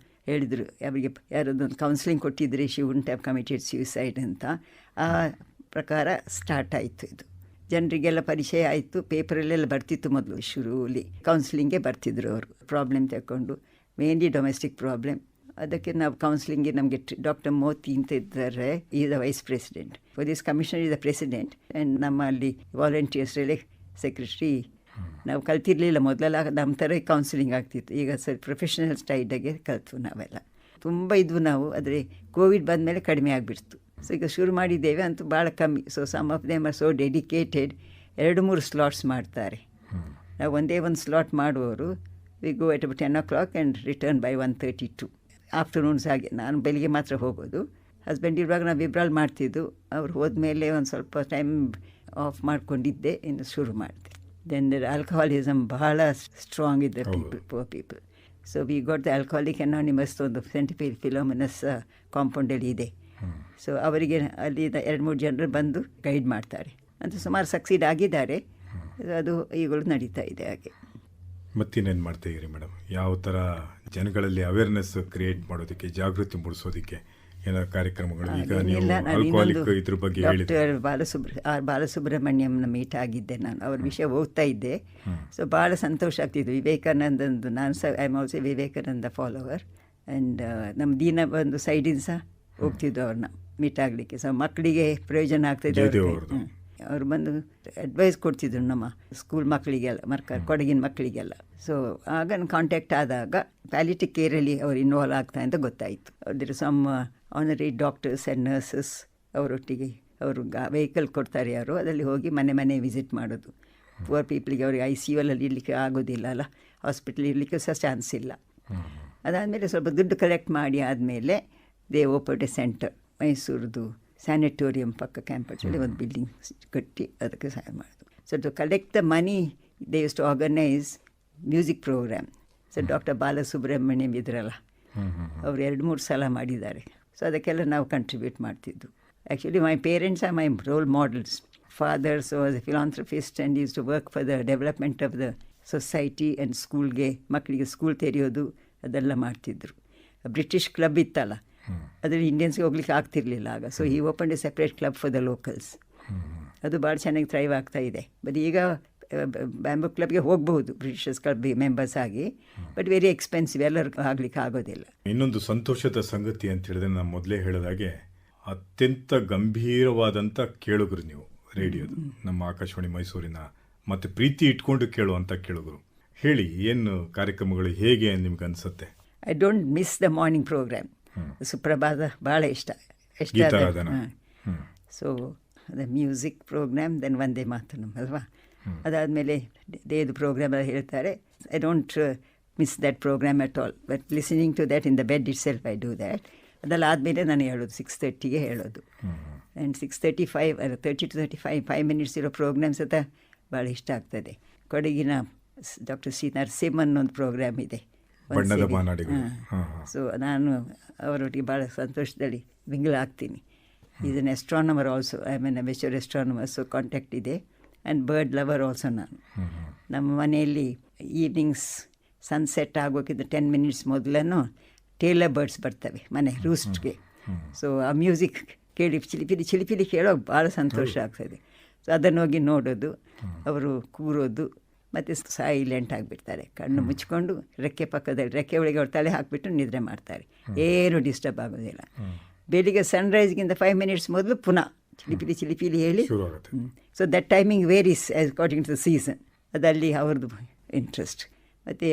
ಹೇಳಿದರು ಅವರಿಗೆ ಯಾರದೊಂದು ಕೌನ್ಸಿಲಿಂಗ್ ಕೊಟ್ಟಿದ್ರೆ ಶಿ ವುಡ್ಂಟ್ ಹ್ಯಾವ್ ಕಮಿಟೆಡ್ ಸ್ಯೂಸೈಡ್ ಅಂತ. ಆ ಪ್ರಕಾರ ಸ್ಟಾರ್ಟ್ ಆಯಿತು ಇದು. ಜನರಿಗೆಲ್ಲ ಪರಿಚಯ ಆಯಿತು. ಪೇಪರಲ್ಲೆಲ್ಲ ಬರ್ತಿತ್ತು ಮೊದಲು. ಶುರುವಲ್ಲಿ ಕೌನ್ಸಿಲಿಂಗ್ಗೆ ಬರ್ತಿದ್ರು ಅವರು, ಪ್ರಾಬ್ಲಮ್ ತಗೊಂಡು, ಮೇನ್ಲಿ ಡೊಮೆಸ್ಟಿಕ್ ಪ್ರಾಬ್ಲಮ್. ಅದಕ್ಕೆ ನಾವು ಕೌನ್ಸಿಲಿಂಗ್ಗೆ ನಮಗೆ ಡಾಕ್ಟರ್ ಮೋತಿ ಅಂತ ಇದ್ದಾರೆ, is the vice president. Police commissioner is the president. And ನಮ್ಮಲ್ಲಿ ವಾಲಂಟಿಯರ್ಸ್ರಲ್ಲಿ ಸೆಕ್ರೆಟ್ರಿ. ನಾವು ಕಲ್ತಿರಲಿಲ್ಲ ಮೊದಲೆಲ್ಲ, ನಮ್ಮ ಥರ ಕೌನ್ಸಿಲಿಂಗ್ ಆಗ್ತಿತ್ತು. ಈಗ ಸರ್ ಪ್ರೊಫೆಷನಲ್ ಸ್ಟೈಲಾಗೆ ಕಲ್ತು ನಾವೆಲ್ಲ ತುಂಬ ಇದ್ವು ನಾವು. ಆದರೆ ಕೋವಿಡ್ ಬಂದಮೇಲೆ ಕಡಿಮೆ ಆಗಿಬಿಡ್ತು. ಸೊ ಈಗ ಶುರು ಮಾಡಿದ್ದೇವೆ ಅಂತೂ ಭಾಳ ಕಮ್ಮಿ. So some of them are so dedicated. 2-3 slots ಮಾಡ್ತಾರೆ. ನಾವು ಒಂದೇ ಒಂದು ಸ್ಲಾಟ್ ಮಾಡುವವರು we go at 10 o'clock and return by 1:32. Afternoons ಹಾಗೆ. ನಾನು ಬೆಳಿಗ್ಗೆ ಮಾತ್ರ ಹೋಗೋದು. ಹಸ್ಬೆಂಡ್ ಇರುವಾಗ ನಾವು ವಿಬ್ರಾಲ್ ಮಾಡ್ತಿದ್ದು. ಅವ್ರು ಹೋದ್ಮೇಲೆ ಒಂದು ಸ್ವಲ್ಪ ಟೈಮ್ ಆಫ್ ಮಾಡ್ಕೊಂಡಿದ್ದೆ, ಇನ್ನು ಶುರು ಮಾಡಿದೆ. ದೆನ್ ಆಲ್ಕಹಾಲಿಸಮ್ ಬಹಳ ಸ್ಟ್ರಾಂಗ್ ಇದೆ poor people. So we got the alcoholic anonymous ಒಂದು ಸೆಂಟಿಫಿಕ್ ಫಿಲೋಮಿನಸ್ ಕಾಂಪೌಂಡಲ್ಲಿ ಇದೆ. ಸೊ ಅವರಿಗೆ ಅಲ್ಲಿ 2-3 ಜನರು ಬಂದು ಗೈಡ್ ಮಾಡ್ತಾರೆ. ಅಂತ ಸುಮಾರು ಸಕ್ಸೀಡ್ ಆಗಿದ್ದಾರೆ. ಅದು ಈಗಲೂ ನಡೀತಾ ಇದೆ ಹಾಗೆ.
ಮತ್ತಿನ್ನೇನು ಮಾಡ್ತಾಯಿದ್ದೀರಿ ಮೇಡಮ್? ಯಾವ ಥರ ಜನಗಳಲ್ಲಿ ಅವೇರ್ನೆಸ್ ಕ್ರಿಯೇಟ್ ಮಾಡೋದಕ್ಕೆ, ಜಾಗೃತಿ ಮೂಡಿಸೋದಕ್ಕೆ ಏನಾದ್ರು ಕಾರ್ಯಕ್ರಮಗಳು? ಈಗ ನೀವು ಆಲ್ಕೋಹಾಲಿಕ್ ಇದ್ರ ಬಗ್ಗೆ ಹೇಳಿದ್ರೆ
ಬಾಲಸುಬ್ರಹ್ಮಣ್ಯಂನ ಮೀಟ್ ಆಗಿದ್ದೆ ನಾನು. ಅವ್ರ ವಿಷಯ ಓದ್ತಾ ಇದ್ದೆ. ಸೊ ಭಾಳ ಸಂತೋಷ ಆಗ್ತಿತ್ತು. ವಿವೇಕಾನಂದಂದು ನಾನು I am also Vivekananda follower. And ನಮ್ಮ ದೀನ ಬಂದು ಸೈಡಿಂದ ಸಹ ಹೋಗ್ತಿದ್ದು ಅವ್ರನ್ನ ಮೀಟ್ ಆಗಲಿಕ್ಕೆ. ಸೊ ಮಕ್ಕಳಿಗೆ ಪ್ರಯೋಜನ ಆಗ್ತಾಯಿದೆ. ಅವ್ರು ಬಂದು ಅಡ್ವೈಸ್ ಕೊಡ್ತಿದ್ರು ನಮ್ಮ ಸ್ಕೂಲ್ ಮಕ್ಕಳಿಗೆಲ್ಲ, ಕೊಡಗಿನ ಮಕ್ಕಳಿಗೆಲ್ಲ. ಸೊ ಆಗ ಕಾಂಟ್ಯಾಕ್ಟ್ ಆದಾಗ ಪ್ಯಾಲಿಟಿಕ್ ಕೇರಲ್ಲಿ ಅವ್ರು ಇನ್ವಾಲ್ವ್ ಆಗ್ತಾ ಅಂತ ಗೊತ್ತಾಯಿತು. ಅದ್ರ some honorary doctors and nurses ಅವರೊಟ್ಟಿಗೆ ಅವರು ವೆಹಿಕಲ್ ಕೊಡ್ತಾರೆ ಯಾರು, ಅದರಲ್ಲಿ ಹೋಗಿ ಮನೆ ವಿಸಿಟ್ ಮಾಡೋದು. ಪುವರ್ ಪೀಪಲ್ಗೆ ಅವ್ರಿಗೆ ICU ಅಲ್ಲಿ ಇರಲಿಕ್ಕೆ ಆಗೋದಿಲ್ಲ ಅಲ್ಲ, ಹಾಸ್ಪಿಟ್ಲ್ ಇರಲಿಕ್ಕೆ ಸಹ ಚಾನ್ಸ್ ಇಲ್ಲ. ಅದಾದಮೇಲೆ ಸ್ವಲ್ಪ ದುಡ್ಡು ಕಲೆಕ್ಟ್ ಮಾಡಿ ಆದಮೇಲೆ ದೇ ಓಪನ್ ಎ ಸೆಂಟರ್. ಮೈಸೂರದು ಸ್ಯಾನಿಟೋರಿಯಂ ಪಕ್ಕ ಕ್ಯಾಂಪಸಲ್ಲಿ ಒಂದು ಬಿಲ್ಡಿಂಗ್ ಕಟ್ಟಿ ಅದಕ್ಕೆ ಸಹಾಯ ಮಾಡೋದು. So to collect the money they use to organise music programme. So doctor Balasubramaniam ಇದ್ರಲ್ಲ, ಅವರು 2-3 ಸಲ ಮಾಡಿದ್ದಾರೆ. ಸೊ ಅದಕ್ಕೆಲ್ಲ ನಾವು ಕಂಟ್ರಿಬ್ಯೂಟ್ ಮಾಡ್ತಿದ್ದು. Actually my parents are my role models. Fathers was a philanthropist and use to work for the development of the society and ಸ್ಕೂಲ್ಗೆ, ಮಕ್ಕಳಿಗೆ ಸ್ಕೂಲ್ ತೆರೆಯೋದು ಅದೆಲ್ಲ ಮಾಡ್ತಿದ್ರು. ಬ್ರಿಟಿಷ್ ಕ್ಲಬ್ ಇತ್ತಲ್ಲ, ಅದರಲ್ಲಿ ಇಂಡಿಯನ್ಸ್ಗೆ ಹೋಗ್ಲಿಕ್ಕೆ ಆಗ್ತಿರ್ಲಿಲ್ಲ ಆಗ. ಸೊ ಈ open A separate club for the locals. ಅದು ಭಾಳ ಚೆನ್ನಾಗಿ ಥ್ರೈವ್ ಆಗ್ತಾ ಇದೆ. ಬಟ್ ಈಗ ಬ್ಯಾಂಬೂ ಕ್ಲಬ್ಗೆ ಹೋಗಬಹುದು ಬ್ರಿಟಿಷರ್ಸ್ ಕ್ಲಬ್ ಮೆಂಬರ್ಸ್ ಆಗಿ, ಬಟ್ ವೆರಿ ಎಕ್ಸ್ಪೆನ್ಸಿವ್, ಎಲ್ಲರೂ ಆಗ್ಲಿಕ್ಕೆ ಆಗೋದಿಲ್ಲ.
ಇನ್ನೊಂದು ಸಂತೋಷದ ಸಂಗತಿ ಅಂತ ಹೇಳಿದ್ರೆ, ನಾನು ಮೊದಲೇ ಹೇಳಿದಾಗೆ ಅತ್ಯಂತ ಗಂಭೀರವಾದಂಥ ಕೇಳುಗರು ನೀವು ರೇಡಿಯೋದು, ನಮ್ಮ ಆಕಾಶವಾಣಿ ಮೈಸೂರಿನ, ಮತ್ತು ಪ್ರೀತಿ ಇಟ್ಕೊಂಡು ಕೇಳುವಂಥ ಕೇಳುಗರು. ಹೇಳಿ, ಏನು ಕಾರ್ಯಕ್ರಮಗಳು ಹೇಗೆ ನಿಮ್ಗೆ ಅನಿಸುತ್ತೆ?
I don't miss the morning programme. Suprabhata ಭಾಳ ಇಷ್ಟ. So the music programme, then Vande Mataram ಅಲ್ವಾ. ಅದಾದಮೇಲೆ ಡೇದು ಪ್ರೋಗ್ರಾಮ್ ಎಲ್ಲ ಹೇಳ್ತಾರೆ. I don't miss that programme at all, but listening to that in the bed itself I do that. ಅದೆಲ್ಲ ಆದಮೇಲೆ ನಾನು ಹೇಳೋದು 6:30ಗೆ ಹೇಳೋದು. ಆ್ಯಂಡ್ 6:35 30 to 35 5 minutes ಇರೋ ಪ್ರೋಗ್ರಾಮ್ಸ್ ಅಂತ ಭಾಳ ಇಷ್ಟ ಆಗ್ತದೆ. ಕೊಡಗಿನ ಡಾಕ್ಟರ್ ಸಿ ನರಸಿಂಹನ್ ಒಂದು ಪ್ರೋಗ್ರಾಮ್ ಇದೆ. ಸೊ ನಾನು ಅವರೊಟ್ಟಿಗೆ ಭಾಳ ಸಂತೋಷದಲ್ಲಿ ಮಿಂಗಲ್ ಆಗ್ತೀನಿ. Is an astronomer also. I mean mature astronomer. So contact ಇದೆ. ಆ್ಯಂಡ್ ಬರ್ಡ್ ಲವರ್ ಆಲ್ಸೋ ನಾನು. ನಮ್ಮ ಮನೆಯಲ್ಲಿ ಈವ್ನಿಂಗ್ಸ್ ಸನ್ಸೆಟ್ ಆಗೋಕ್ಕಿಂತ 10 minutes ಮೊದಲೂ ಟೇಲರ್ ಬರ್ಡ್ಸ್ ಬರ್ತವೆ ಮನೆ ರೂಸ್ಟ್ಗೆ. ಸೊ ಆ ಮ್ಯೂಸಿಕ್ ಕೇಳಿ ಚಿಲಿಪಿಲಿ ಕೇಳೋಕೆ ಭಾಳ ಸಂತೋಷ ಆಗ್ತದೆ. ಸೊ ಅದನ್ನು ಹೋಗಿ ನೋಡೋದು, ಅವರು ಕೂರೋದು, ಮತ್ತು ಸೈಲೆಂಟ್ ಆಗಿಬಿಡ್ತಾರೆ. ಕಣ್ಣು ಮುಚ್ಕೊಂಡು ರೆಕ್ಕೆ ಪಕ್ಕದಲ್ಲಿ, ರೆಕ್ಕೆ ಒಳಗೆ ಅವ್ರು ತಲೆ ಹಾಕಿಬಿಟ್ಟು ನಿದ್ರೆ ಮಾಡ್ತಾರೆ. ಏನೂ ಡಿಸ್ಟರ್ಬ್ ಆಗೋದಿಲ್ಲ. ಬೆಳಿಗ್ಗೆ ಸನ್ರೈಸ್ಗಿಂತ 5 minutes ಮೊದಲು ಪುನಃ ಚಿಲಿಪಿಲಿ ಹೇಳಿ. So that timing varies according to the season. ಅದಲ್ಲಿ ಅವ್ರದ್ದು ಇಂಟ್ರೆಸ್ಟ್. ಮತ್ತು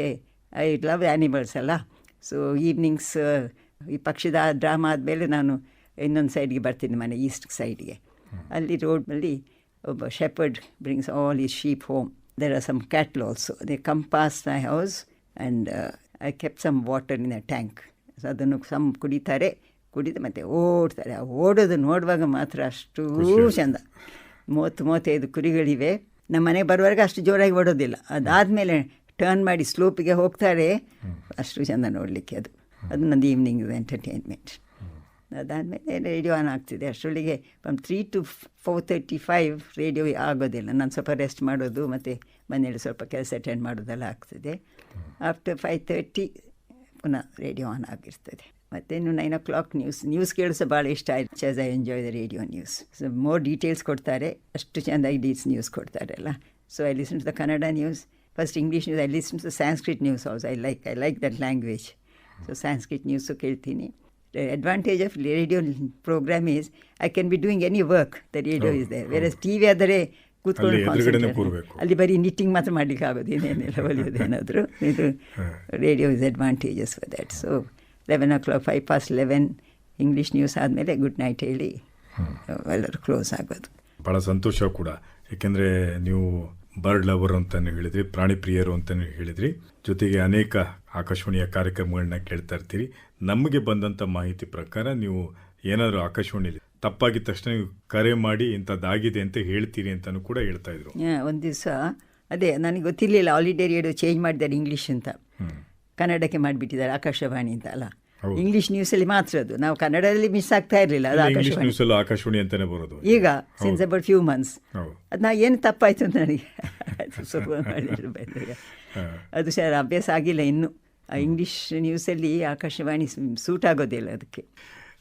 ಐ ಲವ್ ಆ್ಯನಿಮಲ್ಸ್ ಅಲ್ಲ. ಸೊ ಈವ್ನಿಂಗ್ಸ್ ಈ ಪಕ್ಷಿದ ಡ್ರಾಮಾ ಆದಮೇಲೆ ನಾನು ಇನ್ನೊಂದು ಸೈಡ್ಗೆ ಬರ್ತೀನಿ, ಮನೆ ಈಸ್ಟ್ ಸೈಡ್ಗೆ. ಅಲ್ಲಿ ರೋಡ್ನಲ್ಲಿ ಒಬ್ಬ shepherd brings all is sheep home. There are some cattle also. They come past my house and I kept some water in a tank. So ಅದನ್ನು ಕುಡಿದು ಮತ್ತು ಓಡ್ತಾರೆ. ಆ ಓಡೋದು ನೋಡುವಾಗ ಮಾತ್ರ ಅಷ್ಟು ಚೆಂದ. 30-35 ಕುರಿಗಳಿವೆ. ನಮ್ಮ ಮನೆಗೆ ಬರುವಾಗ ಅಷ್ಟು ಜೋರಾಗಿ ಓಡೋದಿಲ್ಲ. ಅದಾದಮೇಲೆ ಟರ್ನ್ ಮಾಡಿ ಸ್ಲೋಪಿಗೆ ಹೋಗ್ತಾರೆ. ಅಷ್ಟು ಚೆಂದ ನೋಡಲಿಕ್ಕೆ. ಅದು ನಂದು ಈವ್ನಿಂಗ್ ಎಂಟರ್ಟೈನ್ಮೆಂಟ್. ಅದಾದಮೇಲೆ ರೇಡಿಯೋ ಆನ್ ಆಗ್ತಿದೆ. ಅಷ್ಟರೊಳಗೆ ಫ್ರಮ್ 3 to 4:35 ರೇಡಿಯೋ ಆಗೋದಿಲ್ಲ. ನಾನು ಸ್ವಲ್ಪ ರೆಸ್ಟ್ ಮಾಡೋದು ಮತ್ತು ಮನೇಲಿ ಸ್ವಲ್ಪ ಕೆಲಸ ಅಟೆಂಡ್ ಮಾಡೋದೆಲ್ಲ ಆಗ್ತದೆ. ಆಫ್ಟರ್ 5:30 ಪುನಃ ರೇಡಿಯೋ ಆನ್ ಆಗಿರ್ತದೆ. ಮತ್ತು ಇನ್ನು 9 o'clock ನ್ಯೂಸ್ ಕೇಳಿಸೋ ಭಾಳ ಇಷ್ಟ ಆಯಿತು. As I enjoy the radio news. So more details ಕೊಡ್ತಾರೆ, ಅಷ್ಟು ಚೆಂದಾಗಿ ನ್ಯೂಸ್ ಕೊಡ್ತಾರಲ್ಲ. So I listen to the Kannada news. First English news. I listen to Sanskrit news also. I like that language. So Sanskrit news ಕೇಳ್ತೀನಿ. The advantage of radio program is I can be doing any work. The radio is there. Whereas TV ಆದರೆ ಕೂತ್ಕೊಂಡು ಅಲ್ಲಿ ಬರೀ ನಿಟ್ಟಿಂಗ್ ಮಾತ್ರ ಮಾಡಲಿಕ್ಕೆ ಆಗೋದು, ಇನ್ನೇನೆಲ್ಲ ಹೊಲಿಯೋದೇನಾದರೂ. ಇದು radio is advantages for that. So 11 o'clock 5 past 11 English news ಆದಮೇಲೆ ಗುಡ್ ನೈಟ್ ಹೇಳಿ ಎಲ್ಲರೂ ಕ್ಲೋಸ್ ಆಗೋದು.
ಭಾಳ ಸಂತೋಷ ಕೂಡ, ಏಕೆಂದರೆ ನೀವು ಬರ್ಡ್ ಲವರ್ ಅಂತಲೂ ಹೇಳಿದ್ರಿ, ಪ್ರಾಣಿ ಪ್ರಿಯರು ಅಂತಲೂ ಹೇಳಿದ್ರಿ, ಜೊತೆಗೆ ಅನೇಕ ಆಕಾಶವಾಣಿಯ ಕಾರ್ಯಕ್ರಮಗಳನ್ನ ಕೇಳ್ತಾ ಇರ್ತೀರಿ. ನಮಗೆ ಬಂದಂಥ ಮಾಹಿತಿ ಪ್ರಕಾರ ನೀವು ಏನಾದರೂ ಆಕಾಶವಾಣಿಯಲ್ಲಿ ತಪ್ಪಾಗಿದ್ದ ತಕ್ಷಣ ನೀವು ಕರೆ ಮಾಡಿ ಇಂಥದ್ದಾಗಿದೆ ಅಂತ ಹೇಳ್ತೀರಿ ಅಂತಲೂ ಕೂಡ ಹೇಳ್ತಾ ಇದ್ರು.
ಒಂದು ದಿವಸ ಅದೇ ನನಗೆ ಗೊತ್ತಿರಲಿಲ್ಲ, ಹಾಲಿಡೇ ರೇಡಿಯೋ ಚೇಂಜ್ ಮಾಡಿದ್ದಾರೆ ಇಂಗ್ಲೀಷ್ ಅಂತ, ಕನ್ನಡಕ್ಕೆ ಮಾಡಿಬಿಟ್ಟಿದ್ದಾರೆ ಆಕಾಶವಾಣಿ ಅಂತ ಅಲ್ಲ. ಇಂಗ್ಲೀಷ್ ನ್ಯೂಸಲ್ಲಿ ಮಾತ್ರ ಅದು, ನಾವು ಕನ್ನಡದಲ್ಲಿ ಮಿಸ್ ಆಗ್ತಾ ಇರಲಿಲ್ಲ. ಅದು
ಆಕಾಶವಾಣಿ ಅಂತಾನೆ ಬರೋದು
ಈಗ ಸಿನ್ಸ್ ಅಬೌಟ್ ಫ್ಯೂ ಮಂತ್ಸ್. ಅದು ನಾ ಏನು ತಪ್ಪಾಯಿತು ಅಂತ ನನಗೆ ಅದು ಸರ್ ಅಭ್ಯಾಸ ಆಗಿಲ್ಲ ಇನ್ನು. ಇಂಗ್ಲೀಷ್ ನ್ಯೂಸಲ್ಲಿ ಆಕಾಶವಾಣಿ ಸೂಟ್ ಆಗೋದಿಲ್ಲ ಅದಕ್ಕೆ.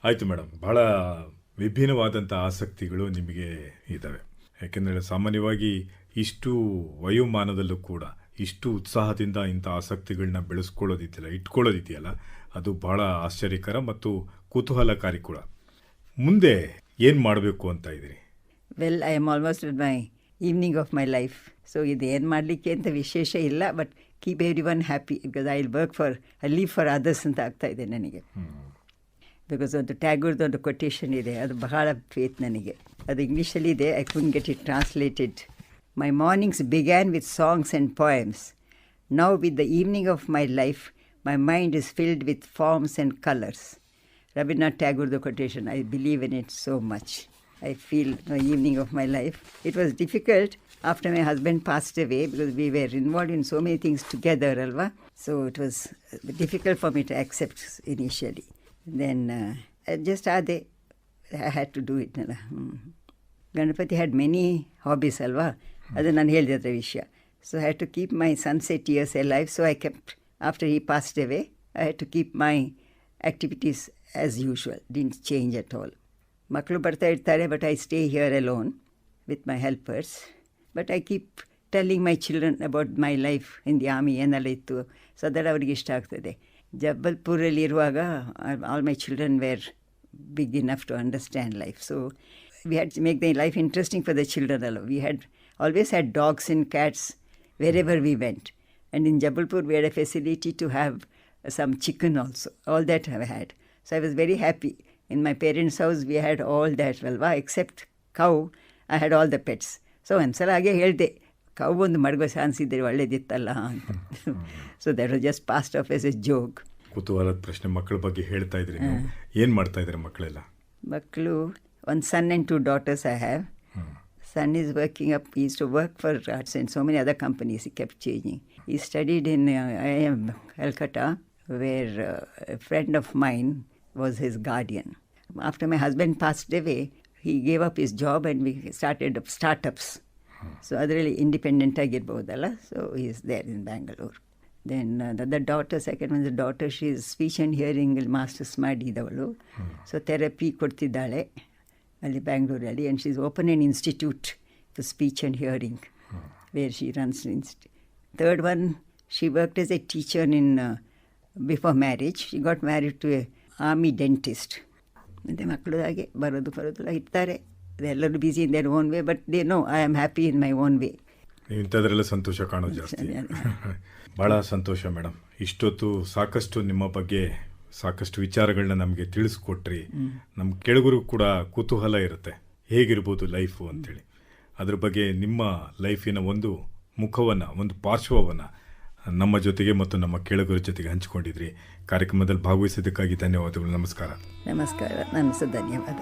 ಆಯಿತು ಮೇಡಮ್, ಭಾಳ ವಿಭಿನ್ನವಾದಂಥ ಆಸಕ್ತಿಗಳು ನಿಮಗೆ ಇದ್ದಾವೆ. ಯಾಕೆಂದರೆ ಸಾಮಾನ್ಯವಾಗಿ ಇಷ್ಟು ವಯೋಮಾನದಲ್ಲೂ ಕೂಡ ಇಷ್ಟು ಉತ್ಸಾಹದಿಂದ ಇಂಥ ಆಸಕ್ತಿಗಳನ್ನ ಇಟ್ಕೊಳ್ಳೋದಿದೆಯಲ್ಲ, ಅದು ಬಹಳ ಆಶ್ಚರ್ಯಕರ ಮತ್ತು ಕುತೂಹಲಕಾರಿ ಕೂಡ. ಮುಂದೆ ಏನು ಮಾಡಬೇಕು ಅಂತ ಇದ್ದೀರಿ?
Well, I am almost with my evening of my life. So ಇದು ಏನು ಮಾಡಲಿಕ್ಕೆ ಅಂತ ವಿಶೇಷ ಇಲ್ಲ, but keep every one happy, because I leave for others ಅಂತ ಆಗ್ತಾ ಇದೆ ನನಗೆ. ಬಿಕಾಸ್ ಒಂದು ಟ್ಯಾಗೋರ್ದೊಂದು ಕೊಟೇಶನ್ ಇದೆ, ಅದು ಬಹಳ ಫೇತ್ ನನಗೆ. ಅದು ಇಂಗ್ಲೀಷಲ್ಲಿ ಇದೆ, I couldn't get it translated. My mornings began with songs and poems. Now with the evening of my life, my mind is filled with forms and colours. Rabindranath Tagore, the quotation, I believe in it so much. I feel the evening of my life. It was difficult after my husband passed away because we were involved in so many things together, alva. So it was difficult for me to accept initially. Then just I had to do it. Ganapati had many hobbies, alva. ಅದು ನಾನು ಹೇಳಿದ ವಿಷಯ. So I had to keep my sunset years alive. So I kept after he passed away, I had to keep my activities as usual, didn't change at all. ಮಕ್ಕಳು ಬರ್ತಾ ಇರ್ತಾರೆ, but I stay here alone with my helpers. But I keep telling my children about my life in the army, ಏನೆಲ್ಲ ಇತ್ತು. ಸೊ ಅದೆಲ್ಲ ಅವ್ರಿಗೆ ಇಷ್ಟ ಆಗ್ತದೆ. ಜಬಲ್ಪುರಲ್ಲಿರುವಾಗ all my children were big enough to understand life. So we had to make the life interesting for the children. We had always had dogs and cats wherever we went. And in Jabalpur, we had a facility to have some chicken also. All that I had. So I was very happy. In my parents' house, we had all that, except cow, I had all the pets. So ಒಂದ್ಸಲ ಹಾಗೆ ಹೇಳಿದೆ, ಕೌ ಒಂದು ಮಡಗೋ ಚಾನ್ಸ್ ಇದ್ದರೆ ಒಳ್ಳೇದಿತ್ತಲ್ಲ ಅಂತ. So that was just passed off as a joke.
ಕುತೂಹಲದ ಪ್ರಶ್ನೆ, ಮಕ್ಕಳ ಬಗ್ಗೆ ಹೇಳ್ತಾ ಇದ್ರಿ, ಏನು ಮಾಡ್ತಾ ಇದ್ದಾರೆ ಮಕ್ಕಳೆಲ್ಲ?
ಮಕ್ಕಳು, one son and 2 daughters I have. Son is working up, he used to work for arts and so many other companies, he kept changing. He studied in IIM Calcutta, where a friend of mine was his guardian. After my husband passed away, he gave up his job and we started up startups. So adರಲ್ಲಿ independent ಆಗಿರ್ಬೋದಲ್ಲ. So he is there in Bangalore. Then the daughter, second one, the daughter, she is speech and hearing masters ಮಾಡಿದವಳು. ಸೊ ಥೆರಪಿ ಕೊಡ್ತಿದ್ದಾಳೆ ಅಲ್ಲಿ ಬ್ಯಾಂಗ್ಳೂರಲ್ಲಿ, and she is open on institute for speech and hearing where she runs third one, she worked as a teacher in before marriage. She got married to a army dentist. ಮತ್ತು ಮಕ್ಕಳು ಹಾಗೆ ಬರೋದು ಇರ್ತಾರೆ, ಎಲ್ಲರೂ busy in their own way, but they know I am happy in my own way.
ಇಂಥದ್ರೆಲ್ಲ ಸಂತೋಷ ಕಾಣೋದು ಜಾಸ್ತಿ. ಭಾಳ ಸಂತೋಷ ಮೇಡಮ್. ಇಷ್ಟೊತ್ತು ಸಾಕಷ್ಟು ನಿಮ್ಮ ಬಗ್ಗೆ ಸಾಕಷ್ಟು ವಿಚಾರಗಳನ್ನ ನಮಗೆ ತಿಳಿಸ್ಕೊಟ್ರಿ. ನಮ್ಮ ಕೆಳಗರು ಕೂಡ ಕುತೂಹಲ ಇರುತ್ತೆ, ಹೇಗಿರ್ಬೋದು ಲೈಫು ಅಂಥೇಳಿ. ಅದ್ರ ಬಗ್ಗೆ ನಿಮ್ಮ ಲೈಫಿನ ಒಂದು ಮುಖವನ್ನು, ಒಂದು ಪಾರ್ಶ್ವವನ್ನು ನಮ್ಮ ಜೊತೆಗೆ ಮತ್ತು ನಮ್ಮ ಕೆಳಗರ ಜೊತೆಗೆ ಹಂಚಿಕೊಂಡಿದ್ರಿ. ಕಾರ್ಯಕ್ರಮದಲ್ಲಿ ಭಾಗವಹಿಸೋದಕ್ಕಾಗಿ ಧನ್ಯವಾದಗಳು. ನಮಸ್ಕಾರ.
ನಮಸ್ಕಾರ. ನನ್ನ ಧನ್ಯವಾದ.